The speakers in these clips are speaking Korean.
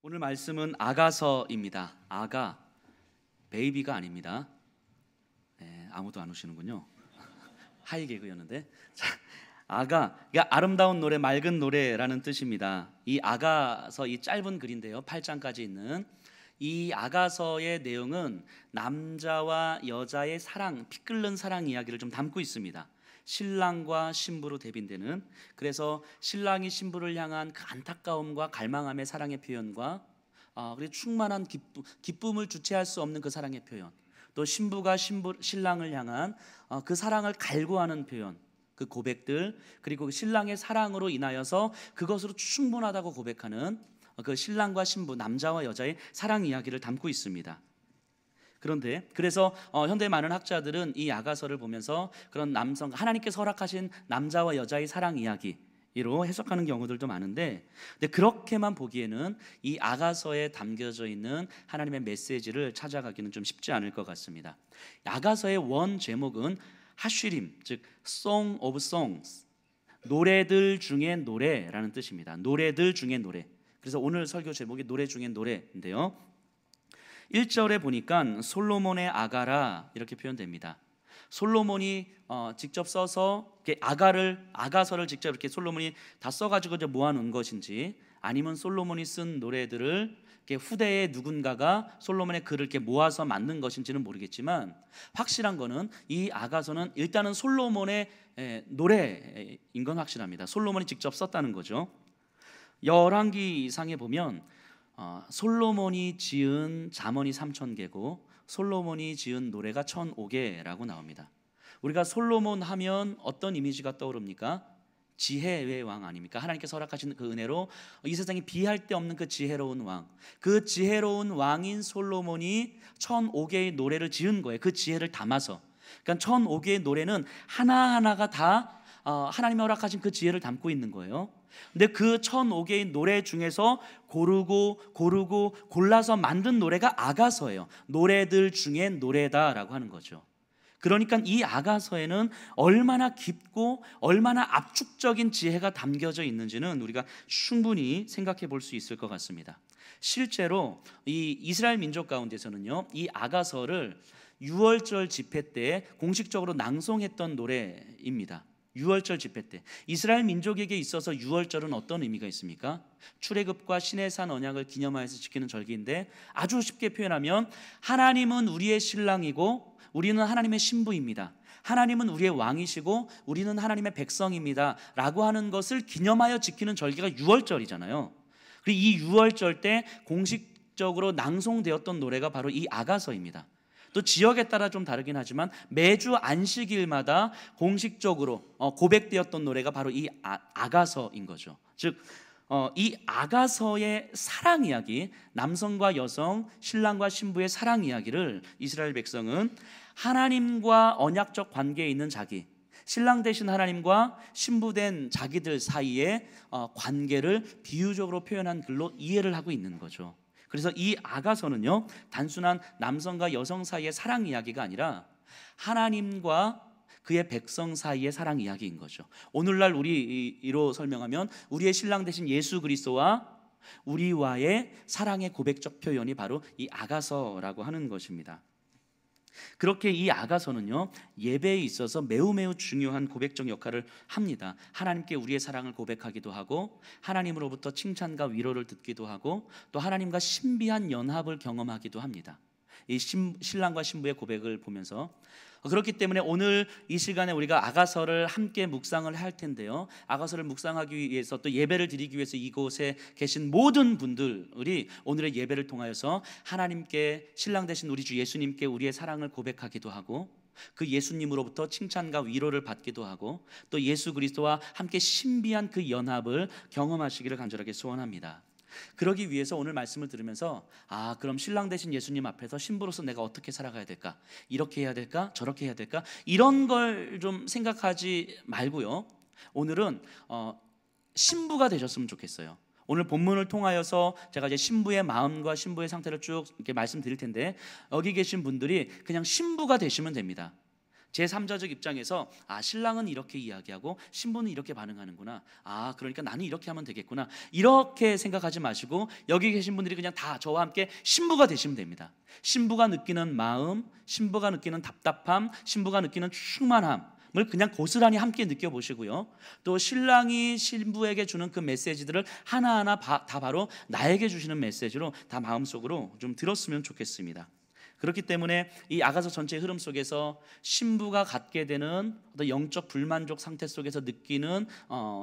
오늘 말씀은 아가서입니다. 아가, 베이비가 아닙니다. 네, 아무도 안 오시는군요. 하이 개그였는데. 자, 아가, 그러니까 아름다운 노래, 맑은 노래라는 뜻입니다. 이 아가서, 이 짧은 글인데요, 8장까지 있는 이 아가서의 내용은 남자와 여자의 사랑, 피 끓는 사랑 이야기를 좀 담고 있습니다. 신랑과 신부로 대변되는, 그래서 신랑이 신부를 향한 그 안타까움과 갈망함의 사랑의 표현과 그리고 충만한 기쁨을 주체할 수 없는 그 사랑의 표현, 또 신부가 신랑을 향한 그 사랑을 갈구하는 표현, 그 고백들, 그리고 신랑의 사랑으로 인하여서 그것으로 충분하다고 고백하는 그 신랑과 신부, 남자와 여자의 사랑 이야기를 담고 있습니다. 그런데 그래서 현대 많은 학자들은 이 아가서를 보면서 그런 남성, 하나님께서 허락하신 남자와 여자의 사랑 이야기로 해석하는 경우들도 많은데, 근데 그렇게만 보기에는 이 아가서에 담겨져 있는 하나님의 메시지를 찾아가기는 좀 쉽지 않을 것 같습니다. 아가서의 원 제목은 하쉬림, 즉 Song of Songs, 노래들 중에 노래라는 뜻입니다. 노래들 중에 노래. 그래서 오늘 설교 제목이 노래 중에 노래인데요, 1절에 보니까 솔로몬의 아가라 이렇게 표현됩니다. 솔로몬이 직접 써서 아가서를 직접 이렇게 솔로몬이 다 써가지고 이제 모아놓은 것인지, 아니면 솔로몬이 쓴 노래들을 이렇게 후대에 누군가가 솔로몬의 글을 이렇게 모아서 만든 것인지는 모르겠지만, 확실한 거는 이 아가서는 일단은 솔로몬의 노래인 건 확실합니다. 솔로몬이 직접 썼다는 거죠. 열왕기상에 보면 솔로몬이 지은 잠언이 3000개고 솔로몬이 지은 노래가 1005개라고 나옵니다. 우리가 솔로몬 하면 어떤 이미지가 떠오릅니까? 지혜의 왕 아닙니까? 하나님께서 허락하신 그 은혜로 이 세상에 비할 데 없는 그 지혜로운 왕, 그 지혜로운 왕인 솔로몬이 1005개의 노래를 지은 거예요. 그 지혜를 담아서. 그러니까 1005개의 노래는 하나하나가 다 하나님이 허락하신 그 지혜를 담고 있는 거예요. 근데 그 1005개의 노래 중에서 고르고 골라서 만든 노래가 아가서예요. 노래들 중에 노래다라고 하는 거죠. 그러니까 이 아가서에는 얼마나 깊고 얼마나 압축적인 지혜가 담겨져 있는지는 우리가 충분히 생각해 볼 수 있을 것 같습니다. 실제로 이 이스라엘 민족 가운데서는요, 이 아가서를 유월절 집회 때 공식적으로 낭송했던 노래입니다. 유월절 집회 때 이스라엘 민족에게 있어서 유월절은 어떤 의미가 있습니까? 출애굽과 시내산 언약을 기념하여서 지키는 절기인데, 아주 쉽게 표현하면 하나님은 우리의 신랑이고 우리는 하나님의 신부입니다. 하나님은 우리의 왕이시고 우리는 하나님의 백성입니다 라고 하는 것을 기념하여 지키는 절기가 유월절이잖아요. 그리고 이 유월절 때 공식적으로 낭송되었던 노래가 바로 이 아가서입니다. 또 지역에 따라 좀 다르긴 하지만 매주 안식일마다 공식적으로 고백되었던 노래가 바로 이 아가서인 거죠. 즉 이 아가서의 사랑 이야기, 남성과 여성, 신랑과 신부의 사랑 이야기를 이스라엘 백성은 하나님과 언약적 관계에 있는 자기, 신랑 되신 하나님과 신부 된 자기들 사이의 관계를 비유적으로 표현한 글로 이해를 하고 있는 거죠. 그래서 이 아가서는요, 단순한 남성과 여성 사이의 사랑 이야기가 아니라 하나님과 그의 백성 사이의 사랑 이야기인 거죠. 오늘날 우리로 설명하면 우리의 신랑 되신 예수 그리스도와 우리와의 사랑의 고백적 표현이 바로 이 아가서라고 하는 것입니다. 그렇게 이 아가서는요, 예배에 있어서 매우 중요한 고백적 역할을 합니다. 하나님께 우리의 사랑을 고백하기도 하고, 하나님으로부터 칭찬과 위로를 듣기도 하고, 또 하나님과 신비한 연합을 경험하기도 합니다. 이 신랑과 신부의 고백을 보면서, 그렇기 때문에 오늘 이 시간에 우리가 아가서를 함께 묵상을 할 텐데요, 아가서를 묵상하기 위해서 또 예배를 드리기 위해서 이곳에 계신 모든 분들이 오늘의 예배를 통하여서 하나님께, 신랑 되신 우리 주 예수님께 우리의 사랑을 고백하기도 하고, 그 예수님으로부터 칭찬과 위로를 받기도 하고, 또 예수 그리스도와 함께 신비한 그 연합을 경험하시기를 간절하게 소원합니다. 그러기 위해서 오늘 말씀을 들으면서 그럼 신랑 되신 예수님 앞에서 신부로서 내가 어떻게 살아가야 될까? 이렇게 해야 될까? 저렇게 해야 될까? 이런 걸 좀 생각하지 말고요, 오늘은 신부가 되셨으면 좋겠어요. 오늘 본문을 통하여서 제가 이제 신부의 마음과 신부의 상태를 쭉 이렇게 말씀드릴 텐데, 여기 계신 분들이 그냥 신부가 되시면 됩니다. 제3자적 입장에서 신랑은 이렇게 이야기하고 신부는 이렇게 반응하는구나, 그러니까 나는 이렇게 하면 되겠구나, 이렇게 생각하지 마시고 여기 계신 분들이 그냥 다 저와 함께 신부가 되시면 됩니다. 신부가 느끼는 마음, 신부가 느끼는 답답함, 신부가 느끼는 충만함을 그냥 고스란히 함께 느껴보시고요, 또 신랑이 신부에게 주는 그 메시지들을 하나하나 다 바로 나에게 주시는 메시지로 다 마음속으로 좀 들었으면 좋겠습니다. 그렇기 때문에 이 아가서 전체의 흐름 속에서 신부가 갖게 되는 어떤 영적 불만족 상태 속에서 느끼는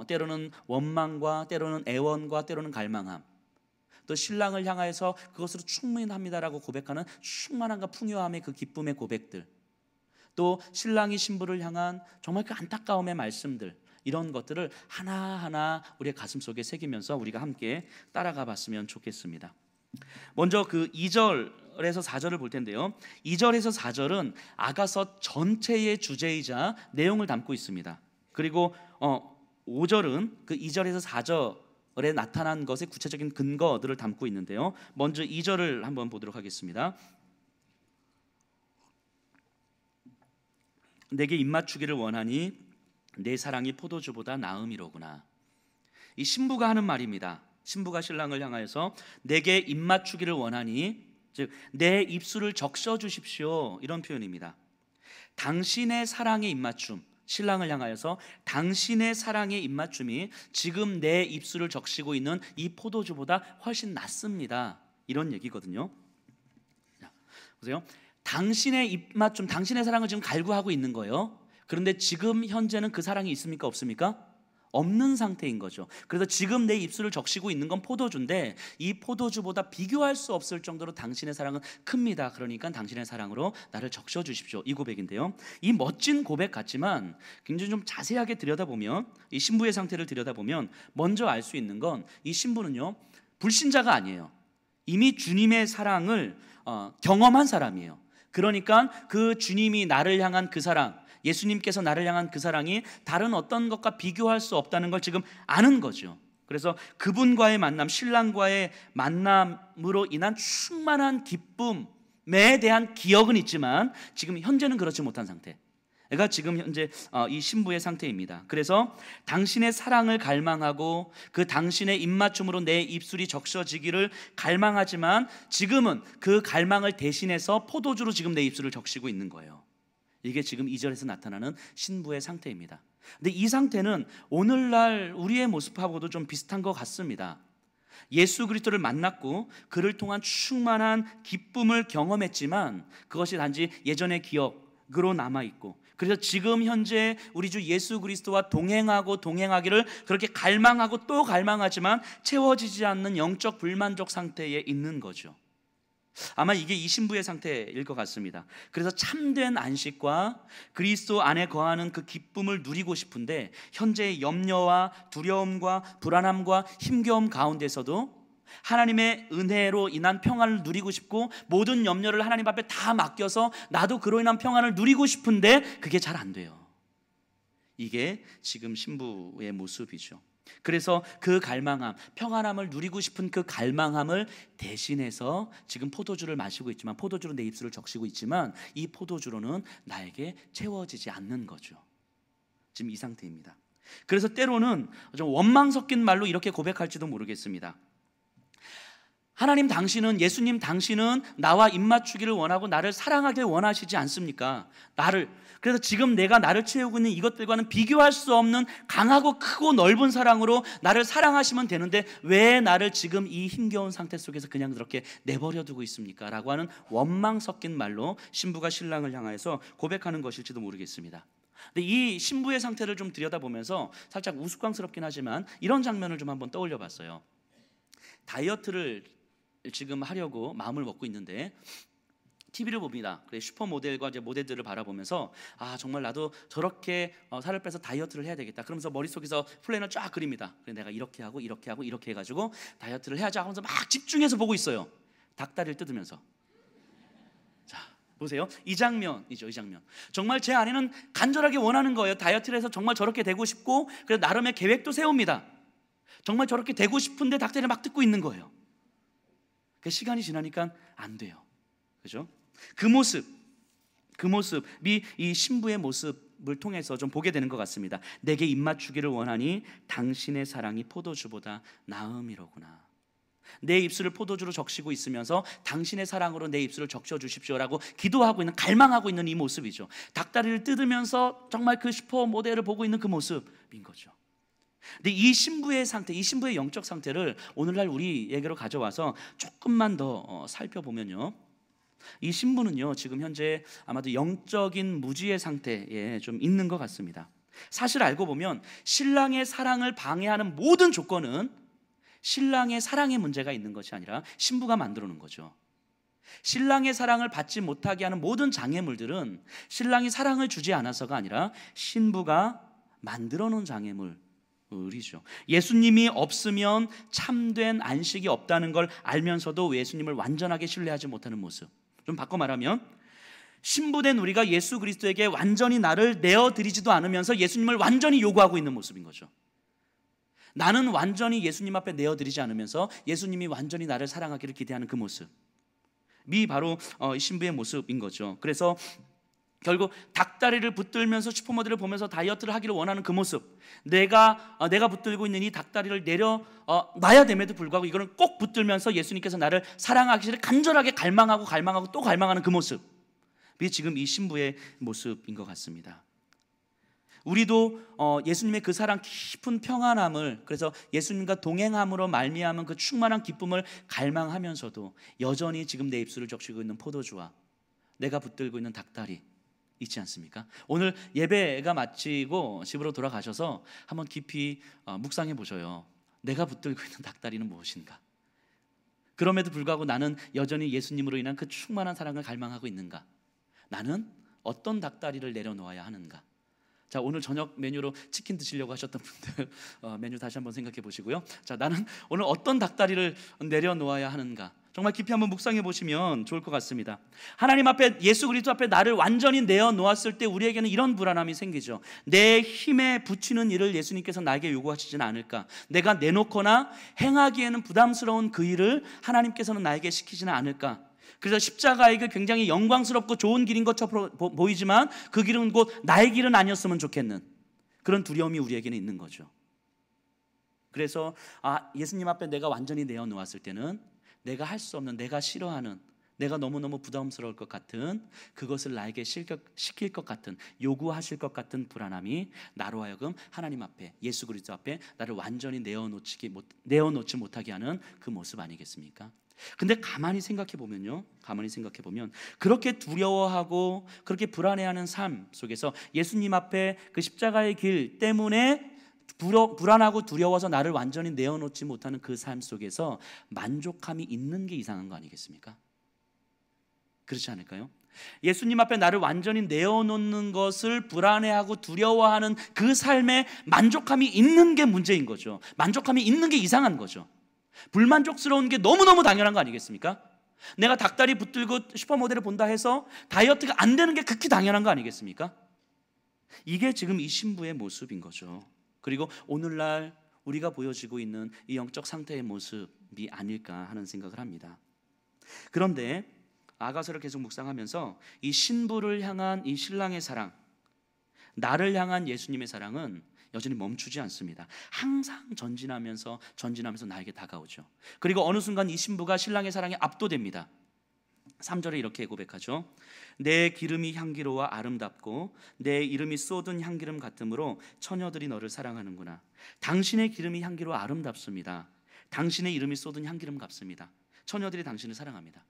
때로는 원망과 때로는 애원과 때로는 갈망함, 또 신랑을 향하여서 그것으로 충분합니다라고 고백하는 충만함과 풍요함의 그 기쁨의 고백들, 또 신랑이 신부를 향한 정말 그 안타까움의 말씀들, 이런 것들을 하나하나 우리의 가슴속에 새기면서 우리가 함께 따라가 봤으면 좋겠습니다. 먼저 그 2절에서 4절을 볼 텐데요, 2절에서 4절은 아가서 전체의 주제이자 내용을 담고 있습니다. 그리고 5절은 그 2절에서 4절에 나타난 것의 구체적인 근거들을 담고 있는데요, 먼저 2절을 한번 보도록 하겠습니다. 내게 입맞추기를 원하니 내 사랑이 포도주보다 나음이로구나. 이 신부가 하는 말입니다. 신부가 신랑을 향하여서 내게 입맞추기를 원하니, 즉 내 입술을 적셔 주십시오, 이런 표현입니다. 당신의 사랑의 입맞춤, 신랑을 향하여서 당신의 사랑의 입맞춤이 지금 내 입술을 적시고 있는 이 포도주보다 훨씬 낫습니다, 이런 얘기거든요. 자, 보세요. 당신의 입맞춤, 당신의 사랑을 지금 갈구하고 있는 거예요. 그런데 지금 현재는 그 사랑이 있습니까, 없습니까? 없는 상태인 거죠. 그래서 지금 내 입술을 적시고 있는 건 포도주인데 이 포도주보다 비교할 수 없을 정도로 당신의 사랑은 큽니다. 그러니까 당신의 사랑으로 나를 적셔 주십시오, 이 고백인데요, 이 멋진 고백 같지만 굉장히 좀 자세하게 들여다보면, 이 신부의 상태를 들여다보면 먼저 알 수 있는 건 이 신부는요 불신자가 아니에요. 이미 주님의 사랑을 경험한 사람이에요. 그러니까 그 주님이 나를 향한 그 사랑, 예수님께서 나를 향한 그 사랑이 다른 어떤 것과 비교할 수 없다는 걸 지금 아는 거죠. 그래서 그분과의 만남, 신랑과의 만남으로 인한 충만한 기쁨에 대한 기억은 있지만 지금 현재는 그렇지 못한 상태. 그러니까 지금 현재 이 신부의 상태입니다. 그래서 당신의 사랑을 갈망하고 그 당신의 입맞춤으로 내 입술이 적셔지기를 갈망하지만 지금은 그 갈망을 대신해서 포도주로 지금 내 입술을 적시고 있는 거예요. 이게 지금 2절에서 나타나는 신부의 상태입니다. 근데 이 상태는 오늘날 우리의 모습하고도 좀 비슷한 것 같습니다. 예수 그리스도를 만났고 그를 통한 충만한 기쁨을 경험했지만 그것이 단지 예전의 기억으로 남아있고, 그래서 지금 현재 우리 주 예수 그리스도와 동행하고 동행하기를 그렇게 갈망하고 또 갈망하지만 채워지지 않는 영적 불만족 상태에 있는 거죠. 아마 이게 이 신부의 상태일 것 같습니다. 그래서 참된 안식과 그리스도 안에 거하는 그 기쁨을 누리고 싶은데 현재의 염려와 두려움과 불안함과 힘겨움 가운데서도 하나님의 은혜로 인한 평안을 누리고 싶고 모든 염려를 하나님 앞에 다 맡겨서 나도 그로 인한 평안을 누리고 싶은데 그게 잘 안 돼요. 이게 지금 신부의 모습이죠. 그래서 그 갈망함, 평안함을 누리고 싶은 그 갈망함을 대신해서 지금 포도주를 마시고 있지만, 포도주로 내 입술을 적시고 있지만 이 포도주로는 나에게 채워지지 않는 거죠. 지금 이 상태입니다. 그래서 때로는 좀 원망 섞인 말로 이렇게 고백할지도 모르겠습니다. 하나님 당신은, 예수님 당신은 나와 입맞추기를 원하고 나를 사랑하길 원하시지 않습니까? 그래서 지금 내가 나를 채우고 있는 이것들과는 비교할 수 없는 강하고 크고 넓은 사랑으로 나를 사랑하시면 되는데 왜 나를 지금 이 힘겨운 상태 속에서 그냥 그렇게 내버려 두고 있습니까? 라고 하는 원망 섞인 말로 신부가 신랑을 향해서 고백하는 것일지도 모르겠습니다. 근데 이 신부의 상태를 좀 들여다보면서 살짝 우스꽝스럽긴 하지만 이런 장면을 좀 한번 떠올려 봤어요. 다이어트를 지금 하려고 마음을 먹고 있는데 TV를 봅니다. 그래 슈퍼모델과 이제 모델들을 바라보면서 정말 나도 저렇게 살을 빼서 다이어트를 해야 되겠다. 그러면서 머릿속에서 플랜을 쫙 그립니다. 그래 내가 이렇게 하고 이렇게 하고 이렇게 해가지고 다이어트를 해야지 하면서 막 집중해서 보고 있어요. 닭다리를 뜯으면서. 자 보세요. 이 장면이죠. 이 장면. 정말 제 안에는 간절하게 원하는 거예요. 다이어트를 해서 정말 저렇게 되고 싶고 그래서 나름의 계획도 세웁니다. 정말 저렇게 되고 싶은데 닭다리를 막 뜯고 있는 거예요. 그 시간이 지나니까 안 돼요. 그죠? 그 모습, 그 모습이 이 신부의 모습을 통해서 좀 보게 되는 것 같습니다. 내게 입맞추기를 원하니 당신의 사랑이 포도주보다 나음이로구나. 내 입술을 포도주로 적시고 있으면서 당신의 사랑으로 내 입술을 적셔 주십시오라고 기도하고 있는, 갈망하고 있는 이 모습이죠. 닭다리를 뜯으면서 정말 그 슈퍼 모델을 보고 있는 그 모습인 거죠. 근데 이 신부의 상태, 이 신부의 영적 상태를 오늘날 우리에게로 가져와서 조금만 더 살펴보면요, 이 신부는요 지금 현재 아마도 영적인 무지의 상태에 좀 있는 것 같습니다. 사실 알고 보면 신랑의 사랑을 방해하는 모든 조건은 신랑의 사랑에 문제가 있는 것이 아니라 신부가 만들어 놓은 거죠. 신랑의 사랑을 받지 못하게 하는 모든 장애물들은 신랑이 사랑을 주지 않아서가 아니라 신부가 만들어 놓은 장애물이죠. 예수님이 없으면 참된 안식이 없다는 걸 알면서도 예수님을 완전하게 신뢰하지 못하는 모습. 좀 바꿔 말하면 신부된 우리가 예수 그리스도에게 완전히 나를 내어드리지도 않으면서 예수님을 완전히 요구하고 있는 모습인 거죠. 나는 완전히 예수님 앞에 내어드리지 않으면서 예수님이 완전히 나를 사랑하기를 기대하는 그 모습이 바로 신부의 모습인 거죠. 그래서 결국 닭다리를 붙들면서 슈퍼모델을 보면서 다이어트를 하기를 원하는 그 모습, 내가 붙들고 있는 이 닭다리를 내려 놔야 됨에도 불구하고 이거는 꼭 붙들면서 예수님께서 나를 사랑하기를 간절하게 갈망하고 또 갈망하는 그 모습이 지금 이 신부의 모습인 것 같습니다. 우리도 예수님의 그 사랑 깊은 평안함을, 그래서 예수님과 동행함으로 말미암은 그 충만한 기쁨을 갈망하면서도 여전히 지금 내 입술을 적시고 있는 포도주와 내가 붙들고 있는 닭다리 있지 않습니까? 오늘 예배가 마치고 집으로 돌아가셔서 한번 깊이 묵상해 보셔요. 내가 붙들고 있는 닭다리는 무엇인가? 그럼에도 불구하고 나는 여전히 예수님으로 인한 그 충만한 사랑을 갈망하고 있는가? 나는 어떤 닭다리를 내려놓아야 하는가? 자, 오늘 저녁 메뉴로 치킨 드시려고 하셨던 분들 메뉴 다시 한번 생각해 보시고요. 자, 나는 오늘 어떤 닭다리를 내려놓아야 하는가? 정말 깊이 한번 묵상해 보시면 좋을 것 같습니다. 하나님 앞에, 예수 그리스도 앞에 나를 완전히 내어놓았을 때 우리에게는 이런 불안함이 생기죠. 내 힘에 붙이는 일을 예수님께서 나에게 요구하시지는 않을까? 내가 내놓거나 행하기에는 부담스러운 그 일을 하나님께서는 나에게 시키지는 않을까? 그래서 십자가의 길, 굉장히 영광스럽고 좋은 길인 것처럼 보이지만 그 길은 곧 나의 길은 아니었으면 좋겠는 그런 두려움이 우리에게는 있는 거죠. 그래서 예수님 앞에 내가 완전히 내어놓았을 때는 내가 할 수 없는, 내가 싫어하는, 내가 너무너무 부담스러울 것 같은 그것을 나에게 시킬 것 같은, 요구하실 것 같은 불안함이 나로 하여금 하나님 앞에, 예수 그리스도 앞에 나를 완전히 내어놓지 못하게 하는 그 모습 아니겠습니까? 근데 가만히 생각해 보면 그렇게 두려워하고 그렇게 불안해하는 삶 속에서 예수님 앞에 그 십자가의 길 때문에 불안하고 두려워서 나를 완전히 내어놓지 못하는 그 삶 속에서 만족함이 있는 게 이상한 거 아니겠습니까? 그렇지 않을까요? 예수님 앞에 나를 완전히 내어놓는 것을 불안해하고 두려워하는 그 삶에 만족함이 있는 게 문제인 거죠. 만족함이 있는 게 이상한 거죠. 불만족스러운 게 너무너무 당연한 거 아니겠습니까? 내가 닭다리 붙들고 슈퍼모델을 본다 해서 다이어트가 안 되는 게 극히 당연한 거 아니겠습니까? 이게 지금 이 신부의 모습인 거죠. 그리고 오늘날 우리가 보여지고 있는 이 영적 상태의 모습이 아닐까 하는 생각을 합니다. 그런데 아가서를 계속 묵상하면서 이 신부를 향한 이 신랑의 사랑, 나를 향한 예수님의 사랑은 여전히 멈추지 않습니다. 항상 전진하면서 나에게 다가오죠. 그리고 어느 순간 이 신부가 신랑의 사랑에 압도됩니다. 3절에 이렇게 고백하죠. 내 기름이 향기로워 아름답고 내 이름이 쏟은 향기름 같으므로 처녀들이 너를 사랑하는구나. 당신의 기름이 향기로워 아름답습니다. 당신의 이름이 쏟은 향기름 같습니다. 처녀들이 당신을 사랑합니다.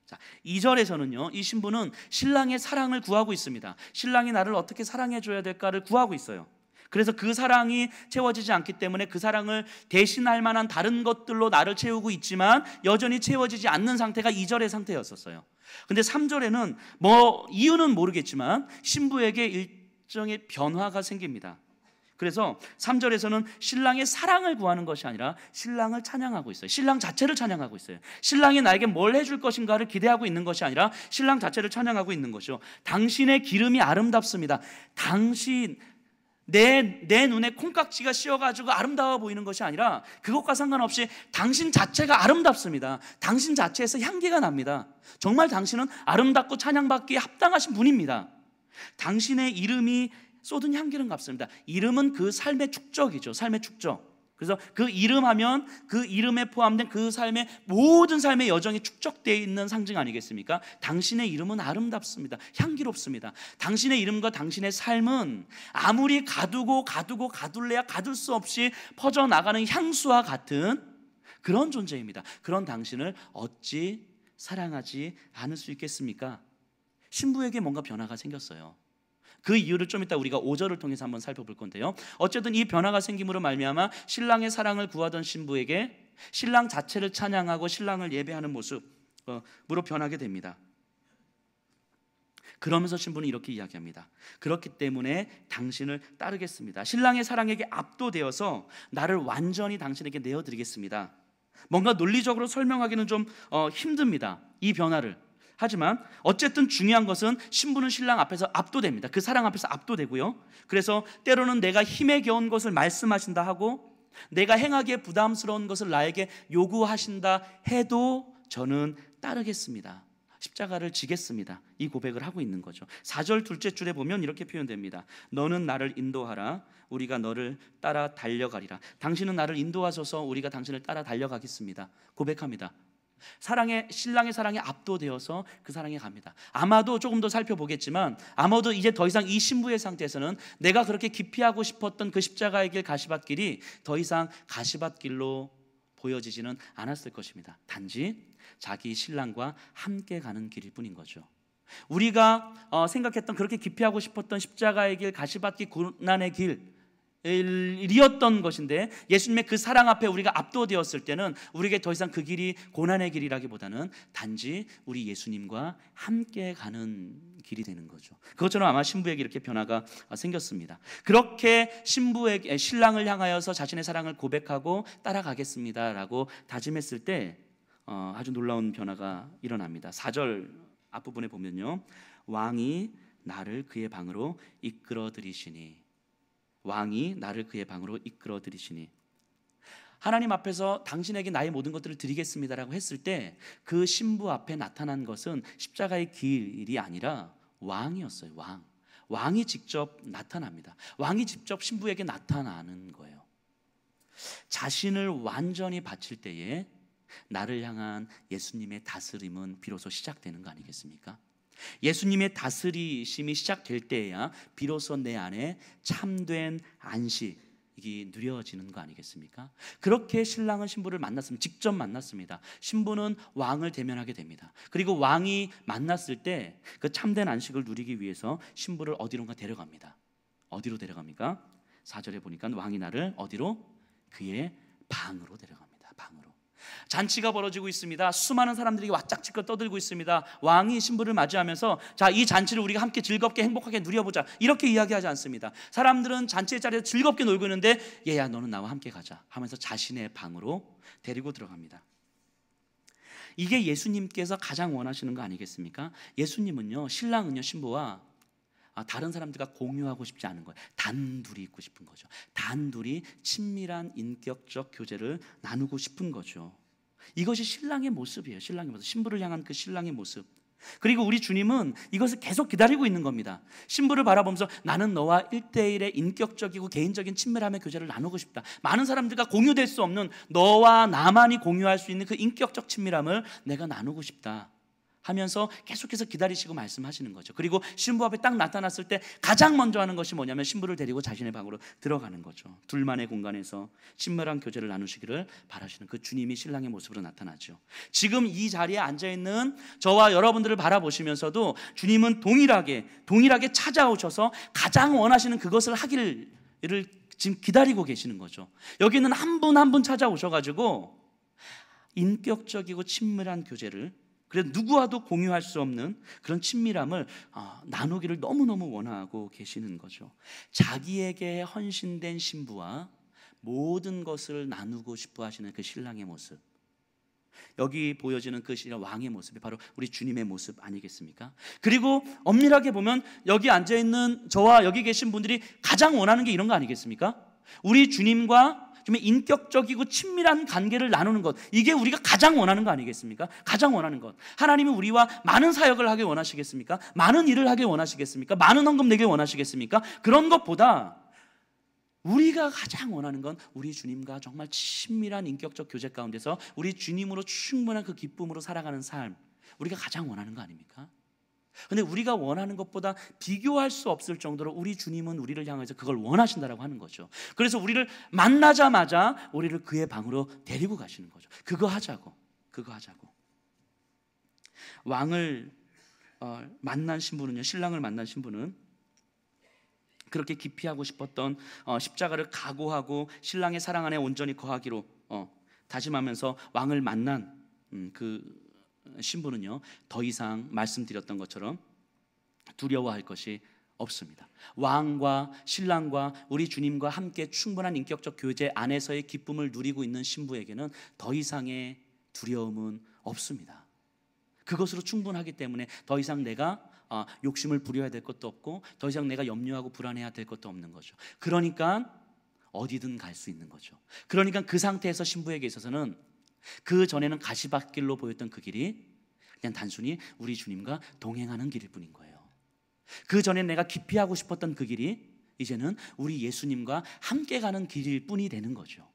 자, 2절에서는요, 이 신부는 신랑의 사랑을 구하고 있습니다. 신랑이 나를 어떻게 사랑해 줘야 될까를 구하고 있어요. 그래서 그 사랑이 채워지지 않기 때문에 그 사랑을 대신할 만한 다른 것들로 나를 채우고 있지만 여전히 채워지지 않는 상태가 2절의 상태였었어요. 근데 3절에는 이유는 모르겠지만 신부에게 일종의 변화가 생깁니다. 그래서 3절에서는 신랑의 사랑을 구하는 것이 아니라 신랑을 찬양하고 있어요. 신랑 자체를 찬양하고 있어요. 신랑이 나에게 뭘 해줄 것인가를 기대하고 있는 것이 아니라 신랑 자체를 찬양하고 있는 것이죠. 당신의 기름이 아름답습니다. 내 눈에 콩깍지가 씌어가지고 아름다워 보이는 것이 아니라 그것과 상관없이 당신 자체가 아름답습니다. 당신 자체에서 향기가 납니다. 정말 당신은 아름답고 찬양받기에 합당하신 분입니다. 당신의 이름이 쏟은 향기는 값습니다. 이름은 그 삶의 축적이죠. 삶의 축적. 그래서 그 이름 하면 그 이름에 포함된 그 삶의 모든 삶의 여정이 축적되어 있는 상징 아니겠습니까? 당신의 이름은 아름답습니다. 향기롭습니다. 당신의 이름과 당신의 삶은 아무리 가둘래야 가둘 수 없이 퍼져나가는 향수와 같은 그런 존재입니다. 그런 당신을 어찌 사랑하지 않을 수 있겠습니까? 신부에게 뭔가 변화가 생겼어요. 그 이유를 좀 이따 우리가 5절을 통해서 한번 살펴볼 건데요. 어쨌든 이 변화가 생김으로 말미암아 신랑의 사랑을 구하던 신부에게 신랑 자체를 찬양하고 신랑을 예배하는 모습으로 변하게 됩니다. 그러면서 신부는 이렇게 이야기합니다. 그렇기 때문에 당신을 따르겠습니다. 신랑의 사랑에게 압도되어서 나를 완전히 당신에게 내어드리겠습니다. 뭔가 논리적으로 설명하기는 좀 힘듭니다. 이 변화를. 하지만 어쨌든 중요한 것은 신부는 신랑 앞에서 압도됩니다. 그 사랑 앞에서 압도되고요. 그래서 때로는 내가 힘에 겨운 것을 말씀하신다 하고 내가 행하기에 부담스러운 것을 나에게 요구하신다 해도 저는 따르겠습니다. 십자가를 지겠습니다. 이 고백을 하고 있는 거죠. 4절 둘째 줄에 보면 이렇게 표현됩니다. 너는 나를 인도하라. 우리가 너를 따라 달려가리라. 당신은 나를 인도하소서 우리가 당신을 따라 달려가겠습니다. 고백합니다. 신랑의 사랑에 압도되어서 그 사랑에 갑니다. 아마도 조금 더 살펴보겠지만 아마도 이제 더 이상 이 신부의 상태에서는 내가 그렇게 기피하고 싶었던 그 십자가의 길 가시밭길이 더 이상 가시밭길로 보여지지는 않았을 것입니다. 단지 자기 신랑과 함께 가는 길일 뿐인 거죠. 우리가 생각했던 그렇게 기피하고 싶었던 십자가의 길, 가시밭길, 고난의 길이었던 것인데 예수님의 그 사랑 앞에 우리가 압도되었을 때는 우리에게 더 이상 그 길이 고난의 길이라기보다는 단지 우리 예수님과 함께 가는 길이 되는 거죠. 그것처럼 아마 신부에게 이렇게 변화가 생겼습니다. 그렇게 신랑을 향하여서 자신의 사랑을 고백하고 따라가겠습니다라고 다짐했을 때 아주 놀라운 변화가 일어납니다. 4절 앞부분에 보면요, 왕이 나를 그의 방으로 이끌어 들이시니, 왕이 나를 그의 방으로 이끌어 들이시니, 하나님 앞에서 당신에게 나의 모든 것들을 드리겠습니다라고 했을 때 그 신부 앞에 나타난 것은 십자가의 길이 아니라 왕이었어요. 왕이 직접 나타납니다. 왕이 직접 신부에게 나타나는 거예요. 자신을 완전히 바칠 때에 나를 향한 예수님의 다스림은 비로소 시작되는 거 아니겠습니까? 예수님의 다스리심이 시작될 때에야 비로소 내 안에 참된 안식이 누려지는 거 아니겠습니까? 그렇게 신랑은 신부를 만났습니다. 직접 만났습니다. 신부는 왕을 대면하게 됩니다. 그리고 왕이 만났을 때 그 참된 안식을 누리기 위해서 신부를 어디론가 데려갑니다. 어디로 데려갑니까? 4절에 보니까 왕이 나를 어디로? 그의 방으로 데려갑니다. 방으로. 잔치가 벌어지고 있습니다. 수많은 사람들이 왁짝지껄 떠들고 있습니다. 왕이 신부를 맞이하면서 자, 이 잔치를 우리가 함께 즐겁게 행복하게 누려보자 이렇게 이야기하지 않습니다. 사람들은 잔치의 자리에서 즐겁게 놀고 있는데 얘야 너는 나와 함께 가자 하면서 자신의 방으로 데리고 들어갑니다. 이게 예수님께서 가장 원하시는 거 아니겠습니까? 예수님은요, 신랑은요, 신부와 다른 사람들과 공유하고 싶지 않은 거예요. 단둘이 있고 싶은 거죠. 단둘이 친밀한 인격적 교제를 나누고 싶은 거죠. 이것이 신랑의 모습이에요. 신랑의 모습, 신부를 향한 그 신랑의 모습. 그리고 우리 주님은 이것을 계속 기다리고 있는 겁니다. 신부를 바라보면서 나는 너와 1대1의 인격적이고 개인적인 친밀함의 교제를 나누고 싶다. 많은 사람들과 공유될 수 없는 너와 나만이 공유할 수 있는 그 인격적 친밀함을 내가 나누고 싶다 하면서 계속해서 기다리시고 말씀하시는 거죠. 그리고 신부 앞에 딱 나타났을 때 가장 먼저 하는 것이 뭐냐면 신부를 데리고 자신의 방으로 들어가는 거죠. 둘만의 공간에서 친밀한 교제를 나누시기를 바라시는 그 주님이 신랑의 모습으로 나타나죠. 지금 이 자리에 앉아있는 저와 여러분들을 바라보시면서도 주님은 동일하게 찾아오셔서 가장 원하시는 그것을 하기를 지금 기다리고 계시는 거죠. 여기는 한 분 한 분 찾아오셔가지고 인격적이고 친밀한 교제를, 그래서 누구와도 공유할 수 없는 그런 친밀함을 나누기를 너무너무 원하고 계시는 거죠. 자기에게 헌신된 신부와 모든 것을 나누고 싶어 하시는 그 신랑의 모습, 여기 보여지는 그 왕의 모습이 바로 우리 주님의 모습 아니겠습니까? 그리고 엄밀하게 보면 여기 앉아있는 저와 여기 계신 분들이 가장 원하는 게 이런 거 아니겠습니까? 우리 주님과 좀 인격적이고 친밀한 관계를 나누는 것, 이게 우리가 가장 원하는 거 아니겠습니까? 가장 원하는 것. 하나님은 우리와 많은 사역을 하길 원하시겠습니까? 많은 일을 하길 원하시겠습니까? 많은 헌금 내길 원하시겠습니까? 그런 것보다 우리가 가장 원하는 건 우리 주님과 정말 친밀한 인격적 교제 가운데서 우리 주님으로 충분한 그 기쁨으로 살아가는 삶, 우리가 가장 원하는 거 아닙니까? 근데 우리가 원하는 것보다 비교할 수 없을 정도로 우리 주님은 우리를 향해서 그걸 원하신다라고 하는 거죠. 그래서 우리를 만나자마자 우리를 그의 방으로 데리고 가시는 거죠. 그거 하자고. 왕을 만난 신부는요, 신랑을 만난 신부는 그렇게 기피하고 싶었던 십자가를 각오하고 신랑의 사랑 안에 온전히 거하기로 다짐하면서 왕을 만난 그 신부는요, 더 이상 말씀드렸던 것처럼 두려워할 것이 없습니다. 왕과 신랑과 우리 주님과 함께 충분한 인격적 교제 안에서의 기쁨을 누리고 있는 신부에게는 더 이상의 두려움은 없습니다. 그것으로 충분하기 때문에 더 이상 내가 욕심을 부려야 될 것도 없고 더 이상 내가 염려하고 불안해야 될 것도 없는 거죠. 그러니까 어디든 갈 수 있는 거죠. 그러니까 그 상태에서 신부에게 있어서는 그 전에는 가시밭길로 보였던 그 길이 그냥 단순히 우리 주님과 동행하는 길일 뿐인 거예요. 그 전에 내가 기피하고 싶었던 그 길이 이제는 우리 예수님과 함께 가는 길일 뿐이 되는 거죠.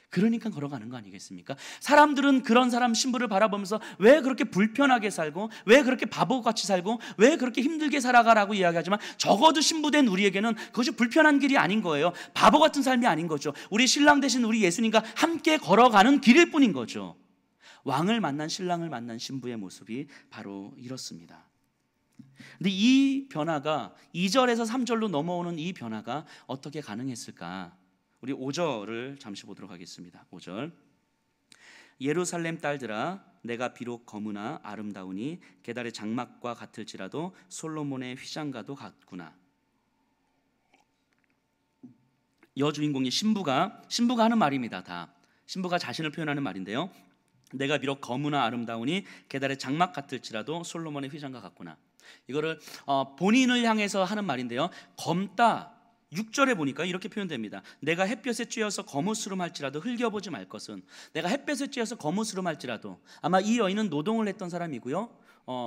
그러니까 걸어가는 거 아니겠습니까? 사람들은 그런 사람 신부를 바라보면서 왜 그렇게 불편하게 살고 왜 그렇게 바보같이 살고 왜 그렇게 힘들게 살아가라고 이야기하지만 적어도 신부된 우리에게는 그것이 불편한 길이 아닌 거예요. 바보 같은 삶이 아닌 거죠. 우리 신랑 되신 우리 예수님과 함께 걸어가는 길일 뿐인 거죠. 왕을 만난 신랑을 만난 신부의 모습이 바로 이렇습니다. 근데 이 변화가 2절에서 3절로 넘어오는 이 변화가 어떻게 가능했을까? 우리 5절을 잠시 보도록 하겠습니다. 5절. 예루살렘 딸들아, 내가 비록 검으나 아름다우니 게달의 장막과 같을지라도 솔로몬의 휘장과도 같구나. 여주인공이 신부가 하는 말입니다. 다 신부가 자신을 표현하는 말인데요. 내가 비록 검으나 아름다우니 게달의 장막 같을지라도 솔로몬의 휘장과 같구나. 이거를 본인을 향해서 하는 말인데요. 검다 6절에 보니까 이렇게 표현됩니다. 내가 햇볕에 쬐어서 거무스름할지라도 흘겨보지 말 것은. 내가 햇볕에 쬐어서 거무스름할지라도. 아마 이 여인은 노동을 했던 사람이고요.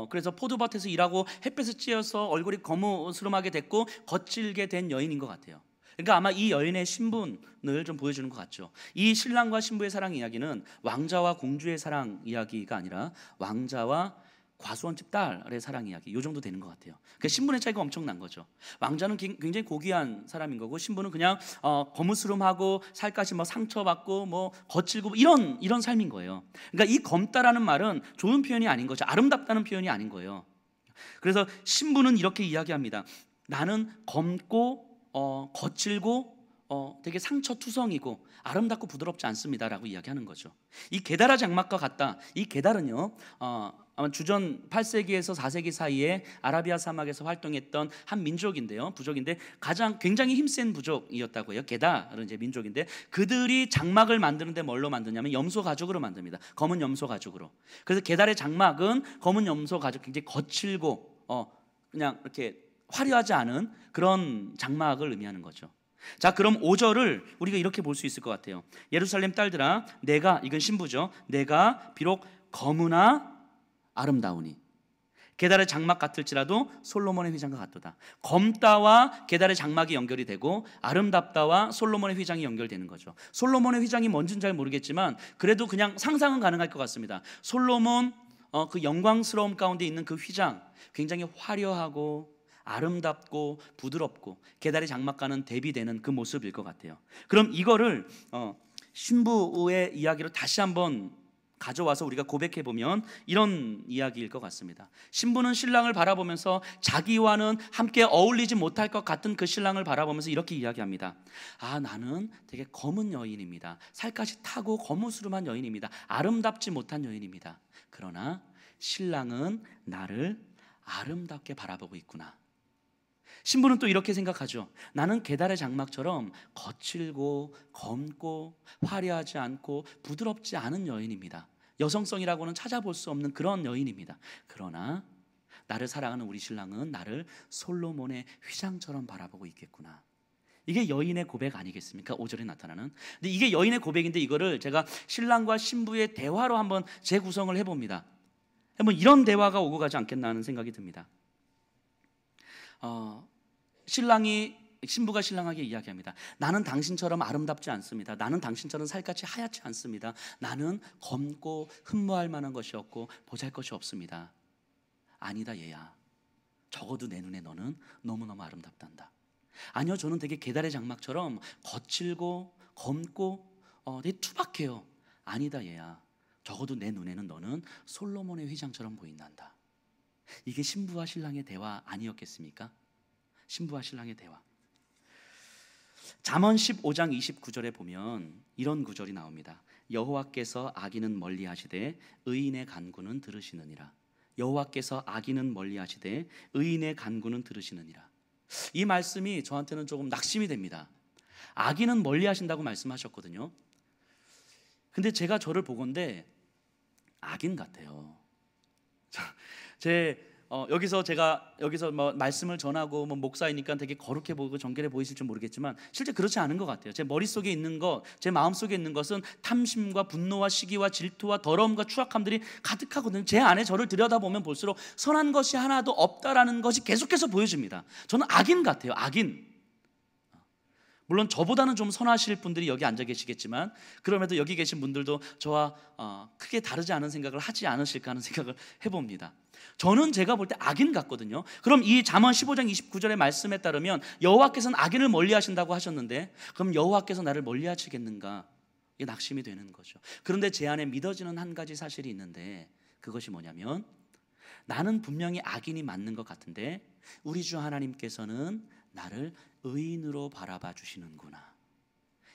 그래서 포도밭에서 일하고 햇볕에 쬐어서 얼굴이 거무스름하게 됐고 거칠게 된 여인인 것 같아요. 그러니까 아마 이 여인의 신분을 좀 보여주는 것 같죠. 이 신랑과 신부의 사랑 이야기는 왕자와 공주의 사랑 이야기가 아니라 왕자와 과수원집 딸의 사랑 이야기, 이 정도 되는 것 같아요. 그러니까 신분의 차이가 엄청난 거죠. 왕자는 굉장히 고귀한 사람인 거고 신부는 그냥 거무스름하고 살갗이 뭐 상처받고 뭐 거칠고 이런 삶인 거예요. 그러니까 이 검다라는 말은 좋은 표현이 아닌 거죠. 아름답다는 표현이 아닌 거예요. 그래서 신부는 이렇게 이야기합니다. 나는 검고 거칠고 되게 상처투성이고 아름답고 부드럽지 않습니다라고 이야기하는 거죠. 이 게다라 장막과 같다. 이 게달은요, 아마 주전 8세기에서 4세기 사이에 아라비아 사막에서 활동했던 한 민족인데요, 부족인데 굉장히 힘센 부족이었다고 해요. 게달은 이제 민족인데 그들이 장막을 만드는데 뭘로 만드냐면 염소 가죽으로 만듭니다. 검은 염소 가죽으로. 그래서 게달의 장막은 검은 염소 가죽, 굉장히 거칠고 그냥 이렇게 화려하지 않은 그런 장막을 의미하는 거죠. 자, 그럼 5절을 우리가 이렇게 볼 수 있을 것 같아요. 예루살렘 딸들아, 이건 신부죠. 내가 비록 검으나 아름다우니 게달의 장막 같을지라도 솔로몬의 휘장과 같도다. 검다와 게달의 장막이 연결이 되고 아름답다와 솔로몬의 휘장이 연결되는 거죠. 솔로몬의 휘장이 뭔지는 잘 모르겠지만 그래도 그냥 상상은 가능할 것 같습니다. 솔로몬 그 영광스러움 가운데 있는 그 휘장, 굉장히 화려하고 아름답고 부드럽고 게달의 장막과는 대비되는 그 모습일 것 같아요. 그럼 이거를 신부의 이야기로 다시 한번 가져와서 우리가 고백해 보면 이런 이야기일 것 같습니다. 신부는 신랑을 바라보면서 자기와는 함께 어울리지 못할 것 같은 그 신랑을 바라보면서 이렇게 이야기합니다. 나는 되게 검은 여인입니다. 살갗이 타고 거무스름한 여인입니다. 아름답지 못한 여인입니다. 그러나 신랑은 나를 아름답게 바라보고 있구나. 신부는 또 이렇게 생각하죠. 나는 게달의 장막처럼 거칠고 검고 화려하지 않고 부드럽지 않은 여인입니다. 여성성이라고는 찾아볼 수 없는 그런 여인입니다. 그러나 나를 사랑하는 우리 신랑은 나를 솔로몬의 휘장처럼 바라보고 있겠구나. 이게 여인의 고백 아니겠습니까? 5절에 나타나는. 근데 이게 여인의 고백인데 이거를 제가 신랑과 신부의 대화로 한번 재구성을 해봅니다. 한번 이런 대화가 오고 가지 않겠나 하는 생각이 듭니다. 신부가 신랑에게 이야기합니다. 나는 당신처럼 아름답지 않습니다. 나는 당신처럼 살갗이 하얗지 않습니다. 나는 검고 흠모할 만한 것이 없고 보잘것이 없습니다. 아니다 얘야. 적어도 내 눈에 너는 너무너무 아름답단다. 아니요, 저는 되게 계달의 장막처럼 거칠고 검고 되게 투박해요. 아니다 얘야. 적어도 내 눈에는 너는 솔로몬의 휘장처럼 보인단다. 이게 신부와 신랑의 대화 아니었겠습니까? 신부와 신랑의 대화. 잠언 15장 29절에 보면 이런 구절이 나옵니다. 여호와께서 악인은 멀리하시되 의인의 간구는 들으시느니라. 여호와께서 악인은 멀리하시되 의인의 간구는 들으시느니라. 이 말씀이 저한테는 조금 낙심이 됩니다. 악인은 멀리하신다고 말씀하셨거든요. 근데 제가 저를 보건대 악인 같아요. 여기서 뭐 말씀을 전하고 뭐 목사이니까 되게 거룩해 보이고 정결해 보이실지 모르겠지만 실제 그렇지 않은 것 같아요. 제 머릿속에 있는 것, 제 마음속에 있는 것은 탐심과 분노와 시기와 질투와 더러움과 추악함들이 가득하거든요. 제 안에 저를 들여다보면 볼수록 선한 것이 하나도 없다라는 것이 계속해서 보여집니다. 저는 악인 같아요. 악인. 물론 저보다는 좀 선하실 분들이 여기 앉아 계시겠지만 그럼에도 여기 계신 분들도 저와 크게 다르지 않은 생각을 하지 않으실까 하는 생각을 해봅니다. 저는 제가 볼 때 악인 같거든요. 그럼 이 잠언 15장 29절의 말씀에 따르면 여호와께서는 악인을 멀리하신다고 하셨는데 그럼 여호와께서 나를 멀리하시겠는가? 이게 낙심이 되는 거죠. 그런데 제 안에 믿어지는 한 가지 사실이 있는데 그것이 뭐냐면 나는 분명히 악인이 맞는 것 같은데 우리 주 하나님께서는 나를 의인으로 바라봐 주시는구나.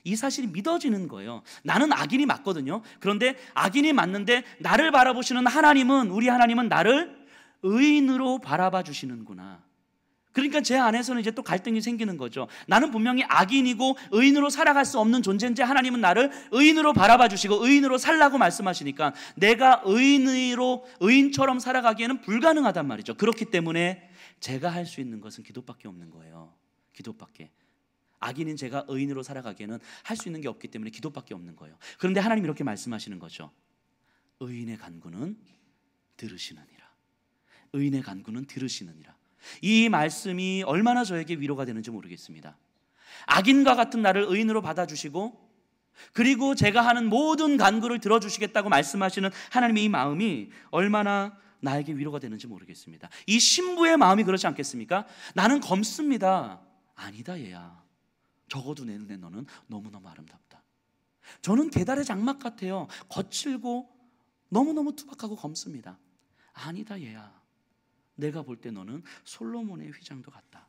이 사실이 믿어지는 거예요. 나는 악인이 맞거든요. 그런데 악인이 맞는데 나를 바라보시는 하나님은, 우리 하나님은 나를 의인으로 바라봐 주시는구나. 그러니까 제 안에서는 이제 또 갈등이 생기는 거죠. 나는 분명히 악인이고 의인으로 살아갈 수 없는 존재인데 하나님은 나를 의인으로 바라봐 주시고 의인으로 살라고 말씀하시니까 내가 의인처럼 살아가기에는 불가능하단 말이죠. 그렇기 때문에 제가 할 수 있는 것은 기도밖에 없는 거예요. 기도밖에. 악인인 제가 의인으로 살아가기에는 할 수 있는 게 없기 때문에 기도밖에 없는 거예요. 그런데 하나님 이렇게 말씀하시는 거죠. 의인의 간구는 들으시느니라. 의인의 간구는 들으시느니라. 이 말씀이 얼마나 저에게 위로가 되는지 모르겠습니다. 악인과 같은 나를 의인으로 받아주시고 그리고 제가 하는 모든 간구를 들어주시겠다고 말씀하시는 하나님의 이 마음이 얼마나 나에게 위로가 되는지 모르겠습니다. 이 신부의 마음이 그렇지 않겠습니까? 나는 검습니다. 아니다 얘야. 적어도 내 눈에 너는 너무너무 아름답다. 저는 계달의 장막 같아요. 거칠고 너무너무 투박하고 검습니다. 아니다 얘야. 내가 볼 때 너는 솔로몬의 휘장도 같다.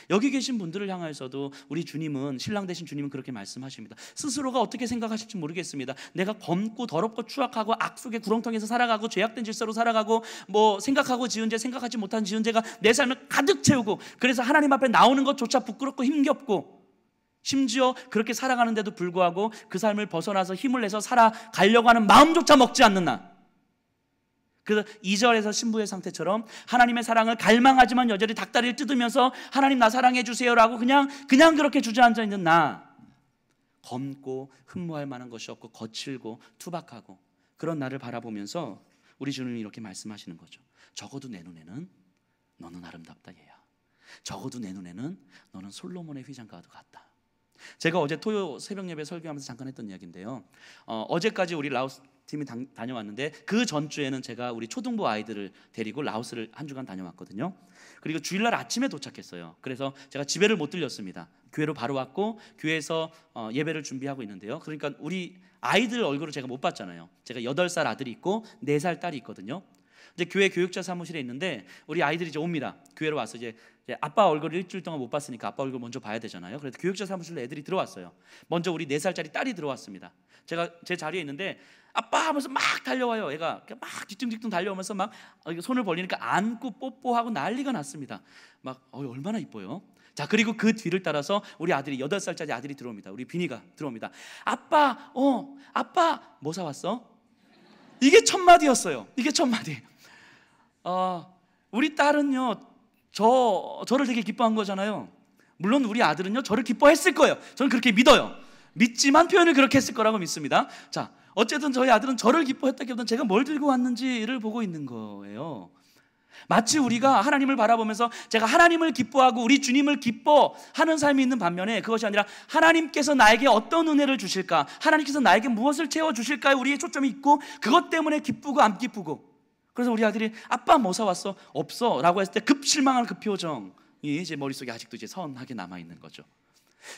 여기 계신 분들을 향하여서도 우리 주님은, 신랑 되신 주님은 그렇게 말씀하십니다. 스스로가 어떻게 생각하실지 모르겠습니다. 내가 검고 더럽고 추악하고 악 속의 구렁텅이에서 살아가고 죄악된 질서로 살아가고 뭐 생각하고 지은 죄, 생각하지 못한 지은 죄가 내 삶을 가득 채우고 그래서 하나님 앞에 나오는 것조차 부끄럽고 힘겹고 심지어 그렇게 살아가는데도 불구하고 그 삶을 벗어나서 힘을 내서 살아가려고 하는 마음조차 먹지 않는 나. 그래서 2절에서 신부의 상태처럼 하나님의 사랑을 갈망하지만 여전히 닭다리를 뜯으면서 하나님 나 사랑해 주세요라고 그냥 그렇게 주저앉아 있는 나. 검고 흠모할 만한 것이 없고 거칠고 투박하고 그런 나를 바라보면서 우리 주님이 이렇게 말씀하시는 거죠. 적어도 내 눈에는 너는 아름답다 얘야. 적어도 내 눈에는 너는 솔로몬의 휘장과도 같다. 제가 어제 토요 새벽 예배 설교하면서 잠깐 했던 이야기인데요. 어제까지 우리 라오스 팀이 다녀왔는데 그 전주에는 제가 우리 초등부 아이들을 데리고 라오스를 한 주간 다녀왔거든요. 그리고 주일날 아침에 도착했어요. 그래서 제가 집에를 못 들렸습니다. 교회로 바로 왔고 교회에서 예배를 준비하고 있는데요. 그러니까 우리 아이들 얼굴을 제가 못 봤잖아요. 제가 8살 아들이 있고 4살 딸이 있거든요. 이제 교회 교육자 사무실에 있는데 우리 아이들이 이제 옵니다. 교회로 와서 이제 아빠 얼굴을 일주일 동안 못 봤으니까 아빠 얼굴 먼저 봐야 되잖아요. 그래서 교육자 사무실로 애들이 들어왔어요. 먼저 우리 4살짜리 딸이 들어왔습니다. 제가 제 자리에 있는데 아빠 하면서 막 달려와요. 애가 막 뒤뚱뒤뚱 달려오면서 막 손을 벌리니까 안고 뽀뽀하고 난리가 났습니다. 막 얼마나 이뻐요. 자, 그리고 그 뒤를 따라서 우리 아들이 8살짜리 아들이 들어옵니다. 우리 비니가 들어옵니다. 아빠 뭐 사왔어? 이게 첫 마디였어요. 이게 첫 마디. 우리 딸은요, 저를 되게 기뻐한 거잖아요. 물론 우리 아들은요, 저를 기뻐했을 거예요. 저는 그렇게 믿어요. 믿지만 표현을 그렇게 했을 거라고 믿습니다. 자, 어쨌든 저희 아들은 저를 기뻐했다기보다는 제가 뭘 들고 왔는지를 보고 있는 거예요. 마치 우리가 하나님을 바라보면서 제가 하나님을 기뻐하고 우리 주님을 기뻐하는 삶이 있는 반면에, 그것이 아니라 하나님께서 나에게 어떤 은혜를 주실까, 하나님께서 나에게 무엇을 채워주실까에 우리의 초점이 있고, 그것 때문에 기쁘고 안 기쁘고. 그래서 우리 아들이 아빠 뭐 사왔어? 없어 라고 했을 때 급 실망한 그 표정이 제 머릿속에 아직도 이제 선하게 남아있는 거죠.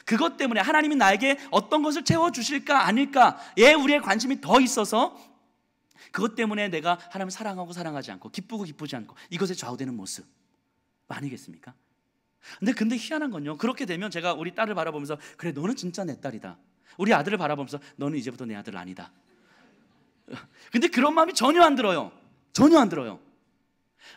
그것 때문에 하나님이 나에게 어떤 것을 채워주실까 아닐까에 우리의 관심이 더 있어서, 그것 때문에 내가 하나님을 사랑하고 사랑하지 않고 기쁘고 기쁘지 않고 이것에 좌우되는 모습 아니겠습니까? 근데 희한한 건요, 그렇게 되면 제가 우리 딸을 바라보면서 그래, 너는 진짜 내 딸이다. 우리 아들을 바라보면서 너는 이제부터 내 아들 아니다. 근데 그런 마음이 전혀 안 들어요. 전혀 안 들어요.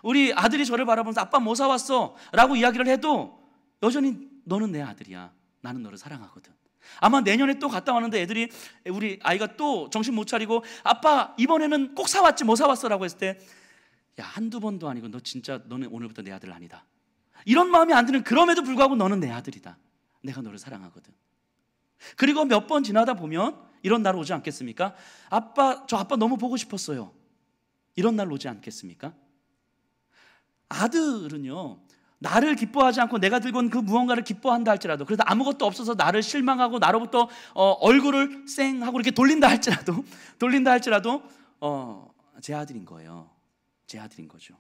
우리 아들이 저를 바라보면서 아빠 뭐 사왔어? 라고 이야기를 해도 여전히 너는 내 아들이야. 나는 너를 사랑하거든. 아마 내년에 또 갔다 왔는데 애들이, 우리 아이가 또 정신 못 차리고 아빠 이번에는 꼭 사왔지, 뭐 사왔어? 라고 했을 때, 야, 한두 번도 아니고 너는 오늘부터 내 아들 아니다. 이런 마음이 안 드는, 그럼에도 불구하고 너는 내 아들이다. 내가 너를 사랑하거든. 그리고 몇 번 지나다 보면 이런 날 오지 않겠습니까? 저 아빠 너무 보고 싶었어요. 이런 날 오지 않겠습니까? 아들은요, 나를 기뻐하지 않고 내가 들고 온 그 무언가를 기뻐한다 할지라도, 그래서 아무것도 없어서 나를 실망하고 나로부터 얼굴을 쌩하고 이렇게 돌린다 할지라도 제 아들인 거예요. 제 아들인 거죠.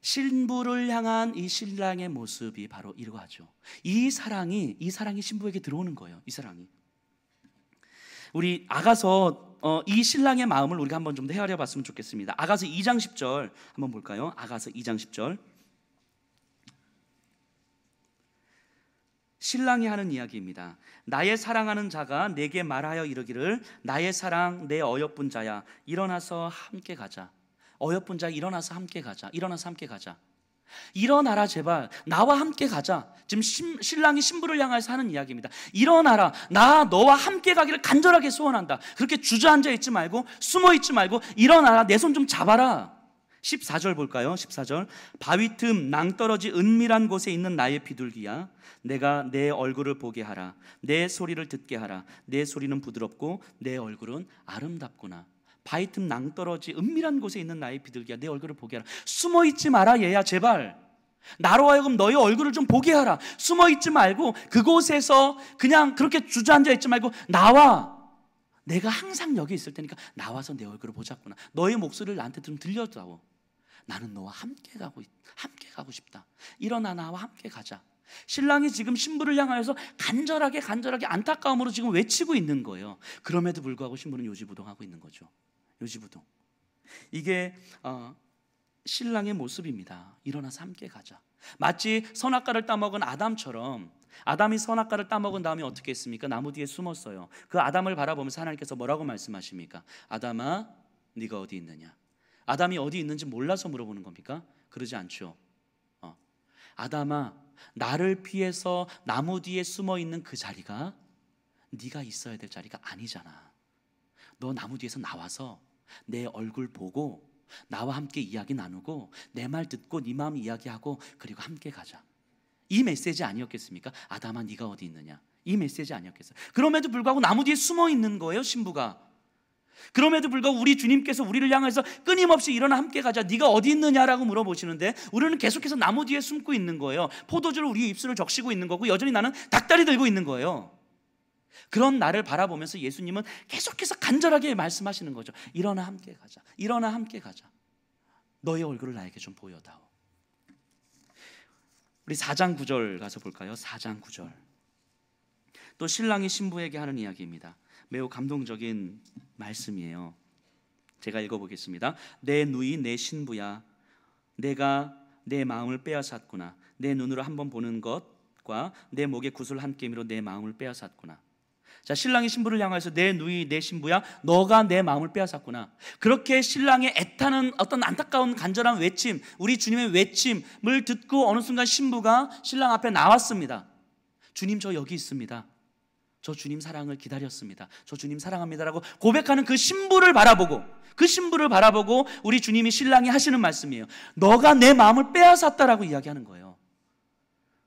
신부를 향한 이 신랑의 모습이 바로 이러하죠. 이 사랑이 신부에게 들어오는 거예요. 이 사랑이. 우리 아가서 이 신랑의 마음을 우리가 한번 좀 더 헤아려 봤으면 좋겠습니다. 아가서 2장 10절 한번 볼까요? 아가서 2장 10절. 신랑이 하는 이야기입니다. 나의 사랑하는 자가 내게 말하여 이르기를, 나의 사랑, 내 어여쁜 자야, 일어나서 함께 가자. 어여쁜 자, 일어나서 함께 가자. 일어나서 함께 가자. 일어나라, 제발 나와 함께 가자. 지금 신랑이 신부를 향해서 하는 이야기입니다. 일어나라, 나 너와 함께 가기를 간절하게 소원한다. 그렇게 주저앉아 있지 말고, 숨어 있지 말고 일어나라, 내 손 좀 잡아라. 14절 볼까요? 14절. 바위 틈 낭떠러지 은밀한 곳에 있는 나의 비둘기야, 내가 내 얼굴을 보게 하라. 내 소리를 듣게 하라. 내 소리는 부드럽고 내 얼굴은 아름답구나. 바위 틈 낭떠러지 은밀한 곳에 있는 나의 비둘기야, 내 얼굴을 보게 하라. 숨어 있지 마라, 얘야, 제발. 나로 하여금 너의 얼굴을 좀 보게 하라. 숨어 있지 말고, 그곳에서 그냥 그렇게 주저앉아 있지 말고 나와. 내가 항상 여기 있을 테니까 나와서 내 얼굴을 보자꾸나. 너의 목소리를 나한테 좀 들려다오. 나는 너와 함께 가고 싶다. 일어나, 나와 함께 가자. 신랑이 지금 신부를 향하여서 간절하게 안타까움으로 지금 외치고 있는 거예요. 그럼에도 불구하고 신부는 요지부동하고 있는 거죠. 요지부동. 이게 신랑의 모습입니다. 일어나서 함께 가자. 마치 선악과를 따먹은 아담처럼, 아담이 선악과를 따먹은 다음에 어떻게 했습니까? 나무 뒤에 숨었어요. 그 아담을 바라보면서 하나님께서 뭐라고 말씀하십니까? 아담아, 네가 어디 있느냐? 아담이 어디 있는지 몰라서 물어보는 겁니까? 그러지 않죠. 아담아, 나를 피해서 나무 뒤에 숨어 있는 그 자리가 네가 있어야 될 자리가 아니잖아. 너 나무 뒤에서 나와서 내 얼굴 보고 나와 함께 이야기 나누고 내 말 듣고 네 마음 이야기하고 그리고 함께 가자. 이 메시지 아니었겠습니까? 아담아, 네가 어디 있느냐? 이 메시지 아니었겠어요? 그럼에도 불구하고 나무 뒤에 숨어 있는 거예요, 신부가. 그럼에도 불구하고 우리 주님께서 우리를 향해서 끊임없이 일어나 함께 가자, 네가 어디 있느냐라고 물어보시는데, 우리는 계속해서 나무 뒤에 숨고 있는 거예요. 포도주를 우리 입술을 적시고 있는 거고, 여전히 나는 닭다리 들고 있는 거예요. 그런 나를 바라보면서 예수님은 계속해서 간절하게 말씀하시는 거죠. 일어나 함께 가자. 일어나 함께 가자. 너의 얼굴을 나에게 좀 보여다오. 우리 4장 9절 가서 볼까요? 4장 9절. 또 신랑이 신부에게 하는 이야기입니다. 매우 감동적인 말씀이에요. 제가 읽어보겠습니다. 내 누이 내 신부야, 내가 내 마음을 빼앗았구나. 내 눈으로 한번 보는 것과 내 목에 구슬 한 깨미로 내 마음을 빼앗았구나. 자, 신랑이 신부를 향해서 내 누이 내 신부야, 너가 내 마음을 빼앗았구나. 그렇게 신랑의 애타는 어떤 안타까운 간절한 외침, 우리 주님의 외침을 듣고 어느 순간 신부가 신랑 앞에 나왔습니다. 주님, 저 여기 있습니다. 저 주님 사랑을 기다렸습니다. 저 주님 사랑합니다라고 고백하는 그 신부를 바라보고, 그 신부를 바라보고 우리 주님이 신랑이 하시는 말씀이에요. 너가 내 마음을 빼앗았다라고 이야기하는 거예요.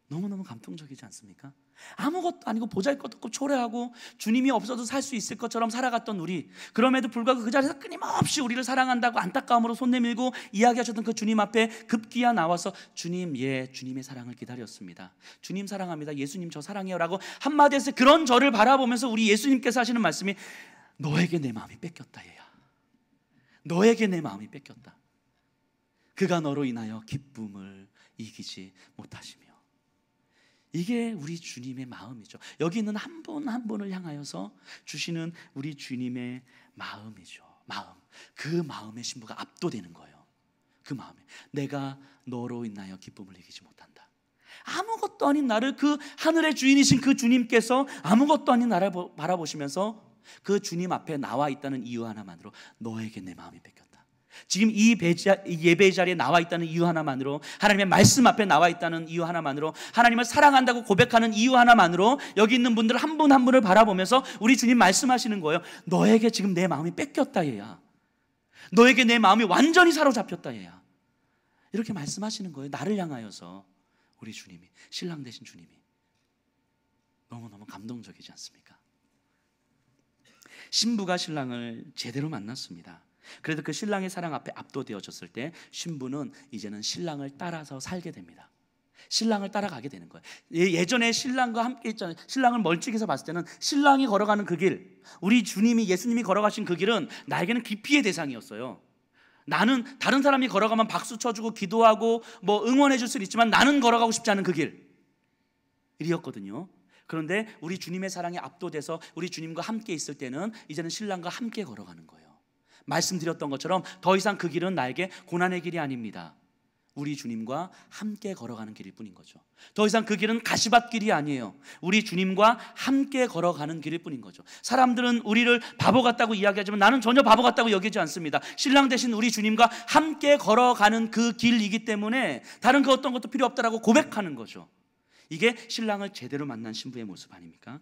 너무너무 감동적이지 않습니까? 아무것도 아니고 보잘것도 없고 초라하고 주님이 없어도 살 수 있을 것처럼 살아갔던 우리, 그럼에도 불구하고 그 자리에서 끊임없이 우리를 사랑한다고 안타까움으로 손 내밀고 이야기하셨던 그 주님 앞에 급기야 나와서 주님, 예, 주님의 사랑을 기다렸습니다. 주님 사랑합니다. 예수님 저 사랑해요 라고 한마디 해서 그런 저를 바라보면서 우리 예수님께서 하시는 말씀이 너에게 내 마음이 뺏겼다 얘야. 너에게 내 마음이 뺏겼다. 그가 너로 인하여 기쁨을 이기지 못하시며. 이게 우리 주님의 마음이죠. 여기 있는 한 분 한 분을 향하여서 주시는 우리 주님의 마음이죠. 마음. 그 마음의 신부가 압도되는 거예요. 그 마음에 내가 너로 인하여 기쁨을 이기지 못한다. 아무것도 아닌 나를, 그 하늘의 주인이신 그 주님께서 아무것도 아닌 나를 바라보시면서 그 주님 앞에 나와 있다는 이유 하나만으로 너에게 내 마음이 뺏겼다. 지금 이 예배 자리에 나와 있다는 이유 하나만으로, 하나님의 말씀 앞에 나와 있다는 이유 하나만으로, 하나님을 사랑한다고 고백하는 이유 하나만으로 여기 있는 분들 한 분 한 분을 바라보면서 우리 주님 말씀하시는 거예요. 너에게 지금 내 마음이 뺏겼다 얘야. 너에게 내 마음이 완전히 사로잡혔다 얘야. 이렇게 말씀하시는 거예요. 나를 향하여서 우리 주님이, 신랑 되신 주님이. 너무너무 감동적이지 않습니까? 신부가 신랑을 제대로 만났습니다. 그래도 그 신랑의 사랑 앞에 압도되어졌을 때 신부는 이제는 신랑을 따라서 살게 됩니다. 신랑을 따라가게 되는 거예요. 예전에 신랑과 함께 있잖아요. 신랑을 멀찍이서 봤을 때는 신랑이 걸어가는 그 길, 우리 주님이, 예수님이 걸어가신 그 길은 나에게는 기피의 대상이었어요. 나는 다른 사람이 걸어가면 박수 쳐주고 기도하고 뭐 응원해 줄 수는 있지만 나는 걸어가고 싶지 않은 그 길이었거든요. 그런데 우리 주님의 사랑에 압도돼서 우리 주님과 함께 있을 때는 이제는 신랑과 함께 걸어가는 거예요. 말씀드렸던 것처럼 더 이상 그 길은 나에게 고난의 길이 아닙니다. 우리 주님과 함께 걸어가는 길일 뿐인 거죠. 더 이상 그 길은 가시밭길이 아니에요. 우리 주님과 함께 걸어가는 길일 뿐인 거죠. 사람들은 우리를 바보 같다고 이야기하지만 나는 전혀 바보 같다고 여기지 않습니다. 신랑 되신 우리 주님과 함께 걸어가는 그 길이기 때문에 다른 그 어떤 것도 필요 없다라고 고백하는 거죠. 이게 신랑을 제대로 만난 신부의 모습 아닙니까?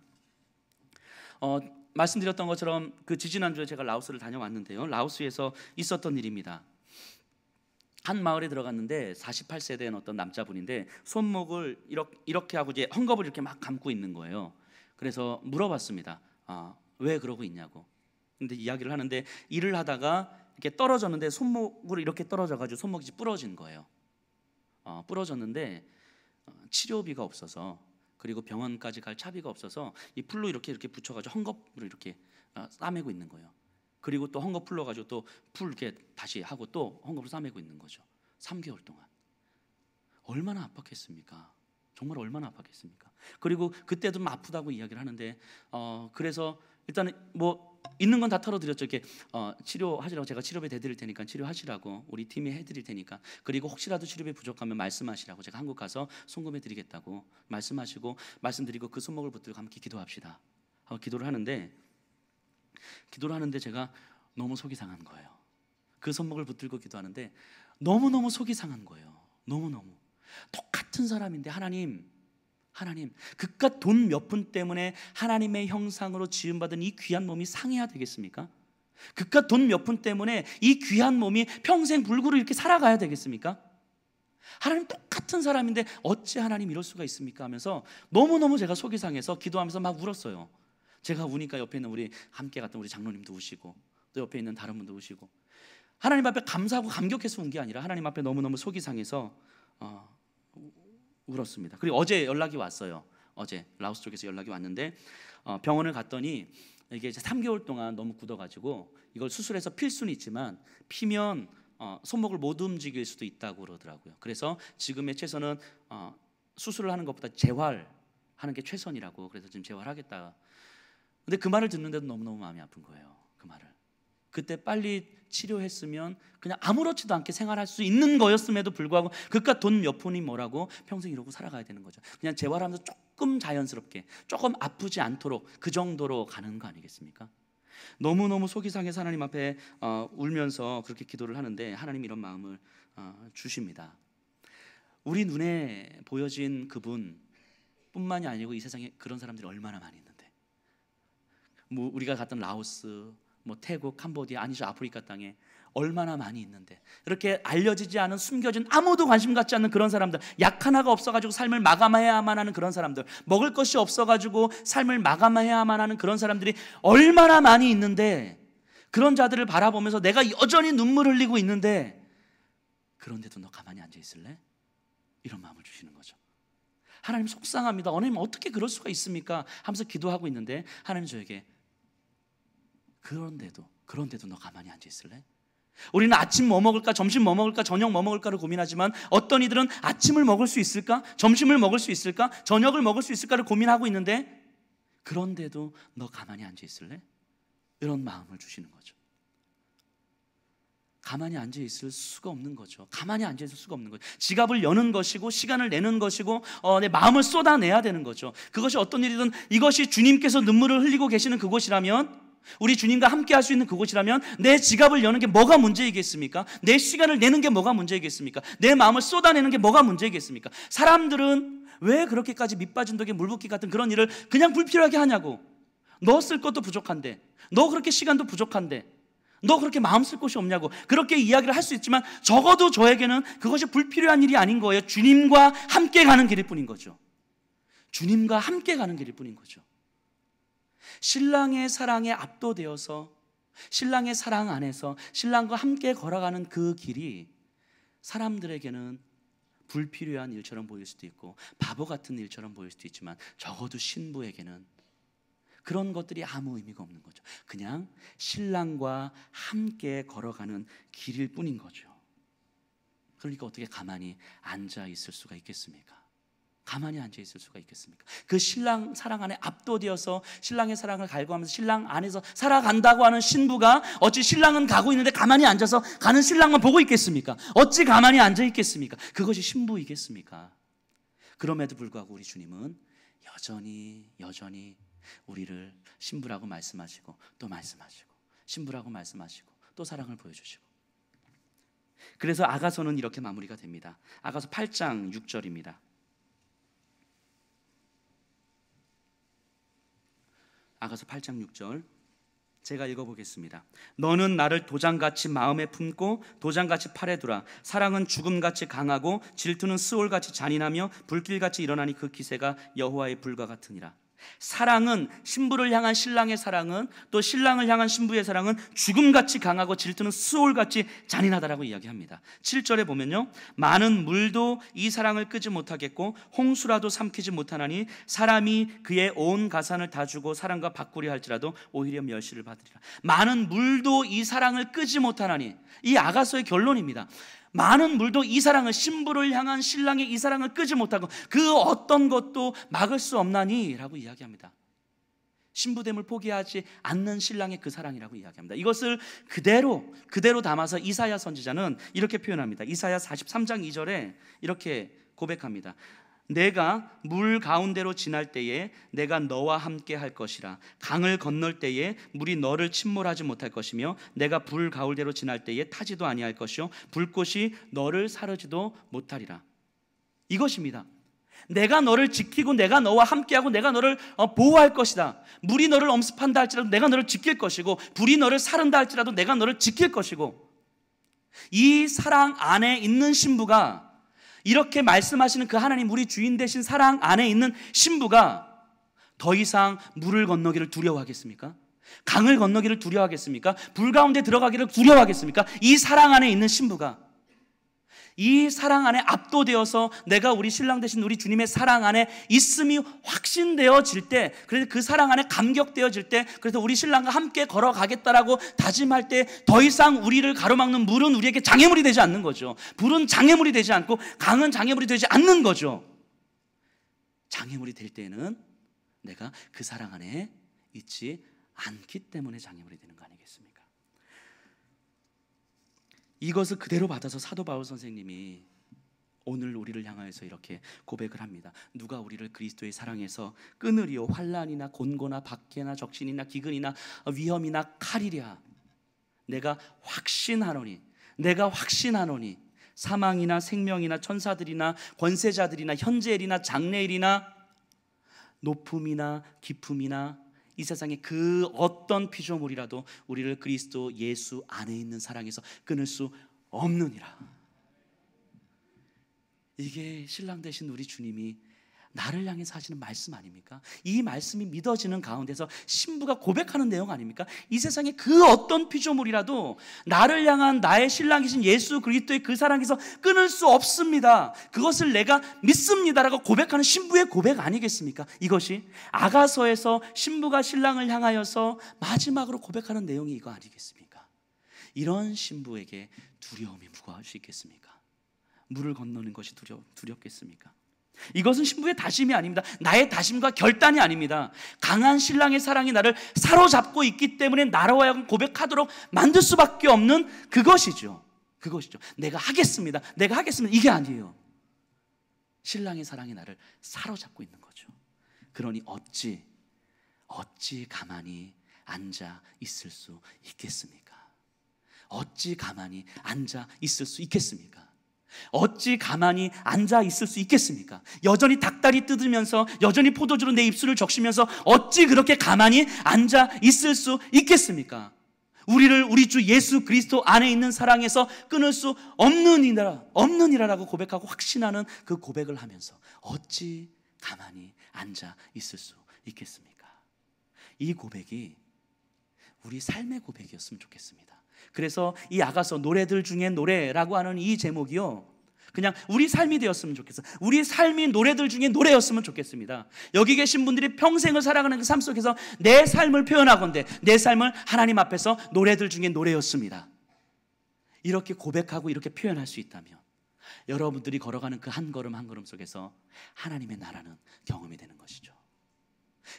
말씀드렸던 것처럼 그 지지난주에 제가 라오스를 다녀왔는데요. 라오스에서 있었던 일입니다. 한 마을에 들어갔는데 48세 된 어떤 남자분인데 손목을 이렇게 하고 이제 헝겊을 이렇게 막 감고 있는 거예요. 그래서 물어봤습니다. 왜 그러고 있냐고. 근데 이야기를 하는데 일을 하다가 이렇게 떨어졌는데 손목으로 이렇게 떨어져가지고 손목이 부러진 거예요. 부러졌는데 치료비가 없어서, 그리고 병원까지 갈 차비가 없어서 이 풀로 이렇게 붙여가지고 헝겊으로 이렇게 싸매고 있는 거예요. 그리고 또 헝겊 풀러가지고 또 풀 이렇게 다시 하고 또 헝겊으로 싸매고 있는 거죠. 3개월 동안. 얼마나 압박했습니까? 정말 얼마나 압박했습니까? 그리고 그때도 좀 아프다고 이야기를 하는데 그래서 일단은 뭐 있는 건 다 털어드렸죠. 이렇게 치료하시라고, 제가 치료비 대드릴 테니까 치료하시라고, 우리 팀이 해드릴 테니까, 그리고 혹시라도 치료비 부족하면 말씀하시라고, 제가 한국 가서 송금해드리겠다고 말씀하시고, 말씀드리고 그 손목을 붙들고 함께 기도합시다 하고 기도를 하는데 제가 너무 속이 상한 거예요. 그 손목을 붙들고 기도하는데 너무너무 속이 상한 거예요. 너무너무 똑같은 사람인데 하나님, 그깟 돈 몇 푼 때문에 하나님의 형상으로 지음받은 이 귀한 몸이 상해야 되겠습니까? 그깟 돈 몇 푼 때문에 이 귀한 몸이 평생 불구로 이렇게 살아가야 되겠습니까? 하나님 똑같은 사람인데 어찌 하나님 이럴 수가 있습니까? 하면서 너무너무 제가 속이 상해서 기도하면서 막 울었어요. 제가 우니까 옆에 있는 우리 함께 갔던 우리 장로님도 우시고 또 옆에 있는 다른 분도 우시고, 하나님 앞에 감사하고 감격해서 운 게 아니라 하나님 앞에 너무너무 속이 상해서 울었습니다. 그리고 어제 연락이 왔어요. 어제 라오스 쪽에서 연락이 왔는데 병원을 갔더니 이게 이제 3개월 동안 너무 굳어가지고 이걸 수술해서 필 수는 있지만 피면 손목을 못 움직일 수도 있다고 그러더라고요. 그래서 지금의 최선은 수술을 하는 것보다 재활하는 게 최선이라고, 그래서 지금 재활하겠다. 근데 그 말을 듣는데도 너무너무 마음이 아픈 거예요. 그 말을. 그때 빨리 치료했으면 그냥 아무렇지도 않게 생활할 수 있는 거였음에도 불구하고 그깟 돈 몇 푼이 뭐라고 평생 이러고 살아가야 되는 거죠. 그냥 재활하면서 조금 자연스럽게, 조금 아프지 않도록 그 정도로 가는 거 아니겠습니까? 너무너무 속이 상해서 하나님 앞에 울면서 그렇게 기도를 하는데 하나님 이런 마음을 주십니다. 우리 눈에 보여진 그분 뿐만이 아니고 이 세상에 그런 사람들이 얼마나 많이 있는데, 뭐 우리가 갔던 라오스, 뭐 태국, 캄보디아, 아니죠, 아프리카 땅에 얼마나 많이 있는데, 이렇게 알려지지 않은, 숨겨진, 아무도 관심 갖지 않는 그런 사람들, 약 하나가 없어가지고 삶을 마감해야만 하는 그런 사람들, 먹을 것이 없어가지고 삶을 마감해야만 하는 그런 사람들이 얼마나 많이 있는데, 그런 자들을 바라보면서 내가 여전히 눈물 흘리고 있는데, 그런데도 너 가만히 앉아 있을래? 이런 마음을 주시는 거죠. 하나님 속상합니다. 하나님 어떻게 그럴 수가 있습니까? 하면서 기도하고 있는데 하나님 저에게, 그런데도 너 가만히 앉아 있을래? 우리는 아침 뭐 먹을까, 점심 뭐 먹을까, 저녁 뭐 먹을까를 고민하지만, 어떤 이들은 아침을 먹을 수 있을까, 점심을 먹을 수 있을까, 저녁을 먹을 수 있을까를 고민하고 있는데, 그런데도 너 가만히 앉아 있을래? 이런 마음을 주시는 거죠. 가만히 앉아 있을 수가 없는 거죠. 가만히 앉아 있을 수가 없는 거죠. 지갑을 여는 것이고, 시간을 내는 것이고, 내 마음을 쏟아내야 되는 거죠. 그것이 어떤 일이든, 이것이 주님께서 눈물을 흘리고 계시는 그곳이라면, 우리 주님과 함께 할 수 있는 그곳이라면, 내 지갑을 여는 게 뭐가 문제이겠습니까? 내 시간을 내는 게 뭐가 문제이겠습니까? 내 마음을 쏟아내는 게 뭐가 문제이겠습니까? 사람들은 왜 그렇게까지 밑빠진 독에 물붓기 같은 그런 일을 그냥 불필요하게 하냐고. 너 쓸 것도 부족한데, 너 그렇게 시간도 부족한데, 너 그렇게 마음 쓸 곳이 없냐고 그렇게 이야기를 할 수 있지만, 적어도 저에게는 그것이 불필요한 일이 아닌 거예요. 주님과 함께 가는 길일 뿐인 거죠. 주님과 함께 가는 길일 뿐인 거죠. 신랑의 사랑에 압도되어서, 신랑의 사랑 안에서 신랑과 함께 걸어가는 그 길이 사람들에게는 불필요한 일처럼 보일 수도 있고, 바보 같은 일처럼 보일 수도 있지만, 적어도 신부에게는 그런 것들이 아무 의미가 없는 거죠. 그냥 신랑과 함께 걸어가는 길일 뿐인 거죠. 그러니까 어떻게 가만히 앉아 있을 수가 있겠습니까? 가만히 앉아 있을 수가 있겠습니까? 그 신랑 사랑 안에 압도되어서 신랑의 사랑을 갈구하면서 신랑 안에서 살아간다고 하는 신부가, 어찌 신랑은 가고 있는데 가만히 앉아서 가는 신랑만 보고 있겠습니까? 어찌 가만히 앉아 있겠습니까? 그것이 신부이겠습니까? 그럼에도 불구하고 우리 주님은 여전히 우리를 신부라고 말씀하시고, 또 말씀하시고, 신부라고 말씀하시고, 또 사랑을 보여주시고. 그래서 아가서는 이렇게 마무리가 됩니다. 아가서 8장 6절입니다. 아가서 8장 6절 제가 읽어보겠습니다. 너는 나를 도장같이 마음에 품고 도장같이 팔에 두라. 사랑은 죽음같이 강하고 질투는 스올같이 잔인하며 불길같이 일어나니 그 기세가 여호와의 불과 같으니라. 사랑은, 신부를 향한 신랑의 사랑은, 또 신랑을 향한 신부의 사랑은 죽음같이 강하고 질투는 스올같이 잔인하다라고 이야기합니다. 7절에 보면요, 많은 물도 이 사랑을 끄지 못하겠고 홍수라도 삼키지 못하나니 사람이 그의 온 가산을 다 주고 사랑과 바꾸려 할지라도 오히려 멸시를 받으리라. 많은 물도 이 사랑을 끄지 못하나니, 이 아가서의 결론입니다. 많은 물도 이 사랑을, 신부를 향한 신랑의 이 사랑을 끄지 못하고 그 어떤 것도 막을 수 없나니 라고 이야기합니다. 신부됨을 포기하지 않는 신랑의 그 사랑이라고 이야기합니다. 이것을 그대로 담아서 이사야 선지자는 이렇게 표현합니다. 이사야 43장 2절에 이렇게 고백합니다. 내가 물 가운데로 지날 때에 내가 너와 함께 할 것이라. 강을 건널 때에 물이 너를 침몰하지 못할 것이며 내가 불 가운데로 지날 때에 타지도 아니할 것이요 불꽃이 너를 사르지도 못하리라. 이것입니다. 내가 너를 지키고 내가 너와 함께하고 내가 너를 보호할 것이다. 물이 너를 엄습한다 할지라도 내가 너를 지킬 것이고, 불이 너를 사른다 할지라도 내가 너를 지킬 것이고, 이 사랑 안에 있는 신부가, 이렇게 말씀하시는 그 하나님, 우리 주인 되신 사랑 안에 있는 신부가 더 이상 물을 건너기를 두려워하겠습니까? 강을 건너기를 두려워하겠습니까? 불 가운데 들어가기를 두려워하겠습니까? 이 사랑 안에 있는 신부가, 이 사랑 안에 압도되어서 내가 우리 신랑 되신 우리 주님의 사랑 안에 있음이 확신되어질 때, 그래서 그 사랑 안에 감격되어질 때, 그래서 우리 신랑과 함께 걸어가겠다라고 다짐할 때 더 이상 우리를 가로막는 물은 우리에게 장애물이 되지 않는 거죠. 불은 장애물이 되지 않고 강은 장애물이 되지 않는 거죠. 장애물이 될 때는 내가 그 사랑 안에 있지 않기 때문에 장애물이 되는 거 아니겠습니까? 이것을 그대로 받아서 사도 바울 선생님이 오늘 우리를 향하여서 이렇게 고백을 합니다. 누가 우리를 그리스도의 사랑에서 끊으리요? 환난이나 곤고나 박해나 적신이나 기근이나 위험이나 칼이랴. 내가 확신하노니 사망이나 생명이나 천사들이나 권세자들이나 현재일이나 장래일이나 높음이나 깊음이나 이 세상의 그 어떤 피조물이라도 우리를 그리스도 예수 안에 있는 사랑에서 끊을 수 없느니라. 이게 신랑 되신 우리 주님이 나를 향해서 하시는 말씀 아닙니까? 이 말씀이 믿어지는 가운데서 신부가 고백하는 내용 아닙니까? 이 세상의 그 어떤 피조물이라도 나를 향한 나의 신랑이신 예수 그리스도의 그 사랑에서 끊을 수 없습니다. 그것을 내가 믿습니다라고 고백하는 신부의 고백 아니겠습니까? 이것이 아가서에서 신부가 신랑을 향하여서 마지막으로 고백하는 내용이 이거 아니겠습니까? 이런 신부에게 두려움이 무거워할 수 있겠습니까? 물을 건너는 것이 두렵겠습니까? 이것은 신부의 다짐이 아닙니다. 나의 다짐과 결단이 아닙니다. 강한 신랑의 사랑이 나를 사로잡고 있기 때문에 나로 하여금 고백하도록 만들 수밖에 없는 그것이죠. 내가 하겠습니다. 이게 아니에요. 신랑의 사랑이 나를 사로잡고 있는 거죠. 그러니 어찌 가만히 앉아 있을 수 있겠습니까? 어찌 가만히 앉아 있을 수 있겠습니까? 어찌 가만히 앉아 있을 수 있겠습니까? 여전히 닭다리 뜯으면서, 여전히 포도주로 내 입술을 적시면서 어찌 그렇게 가만히 앉아 있을 수 있겠습니까? 우리를 우리 주 예수 그리스도 안에 있는 사랑에서 끊을 수 없느니라라고 고백하고 확신하는 그 고백을 하면서 어찌 가만히 앉아 있을 수 있겠습니까? 이 고백이 우리 삶의 고백이었으면 좋겠습니다. 그래서 이 아가서 노래들 중에 노래라고 하는 이 제목이요, 그냥 우리 삶이 되었으면 좋겠어요. 우리 삶이 노래들 중에 노래였으면 좋겠습니다. 여기 계신 분들이 평생을 살아가는 그 삶 속에서 내 삶을 표현하건대 내 삶을 하나님 앞에서 노래들 중에 노래였습니다. 이렇게 고백하고 이렇게 표현할 수 있다면 여러분들이 걸어가는 그 한 걸음 한 걸음 속에서 하나님의 나라는 경험이 되는 것이죠.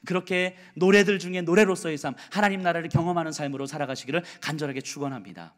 그렇게 노래들 중에 노래로서의 삶, 하나님 나라를 경험하는 삶으로 살아가시기를 간절하게 축원합니다.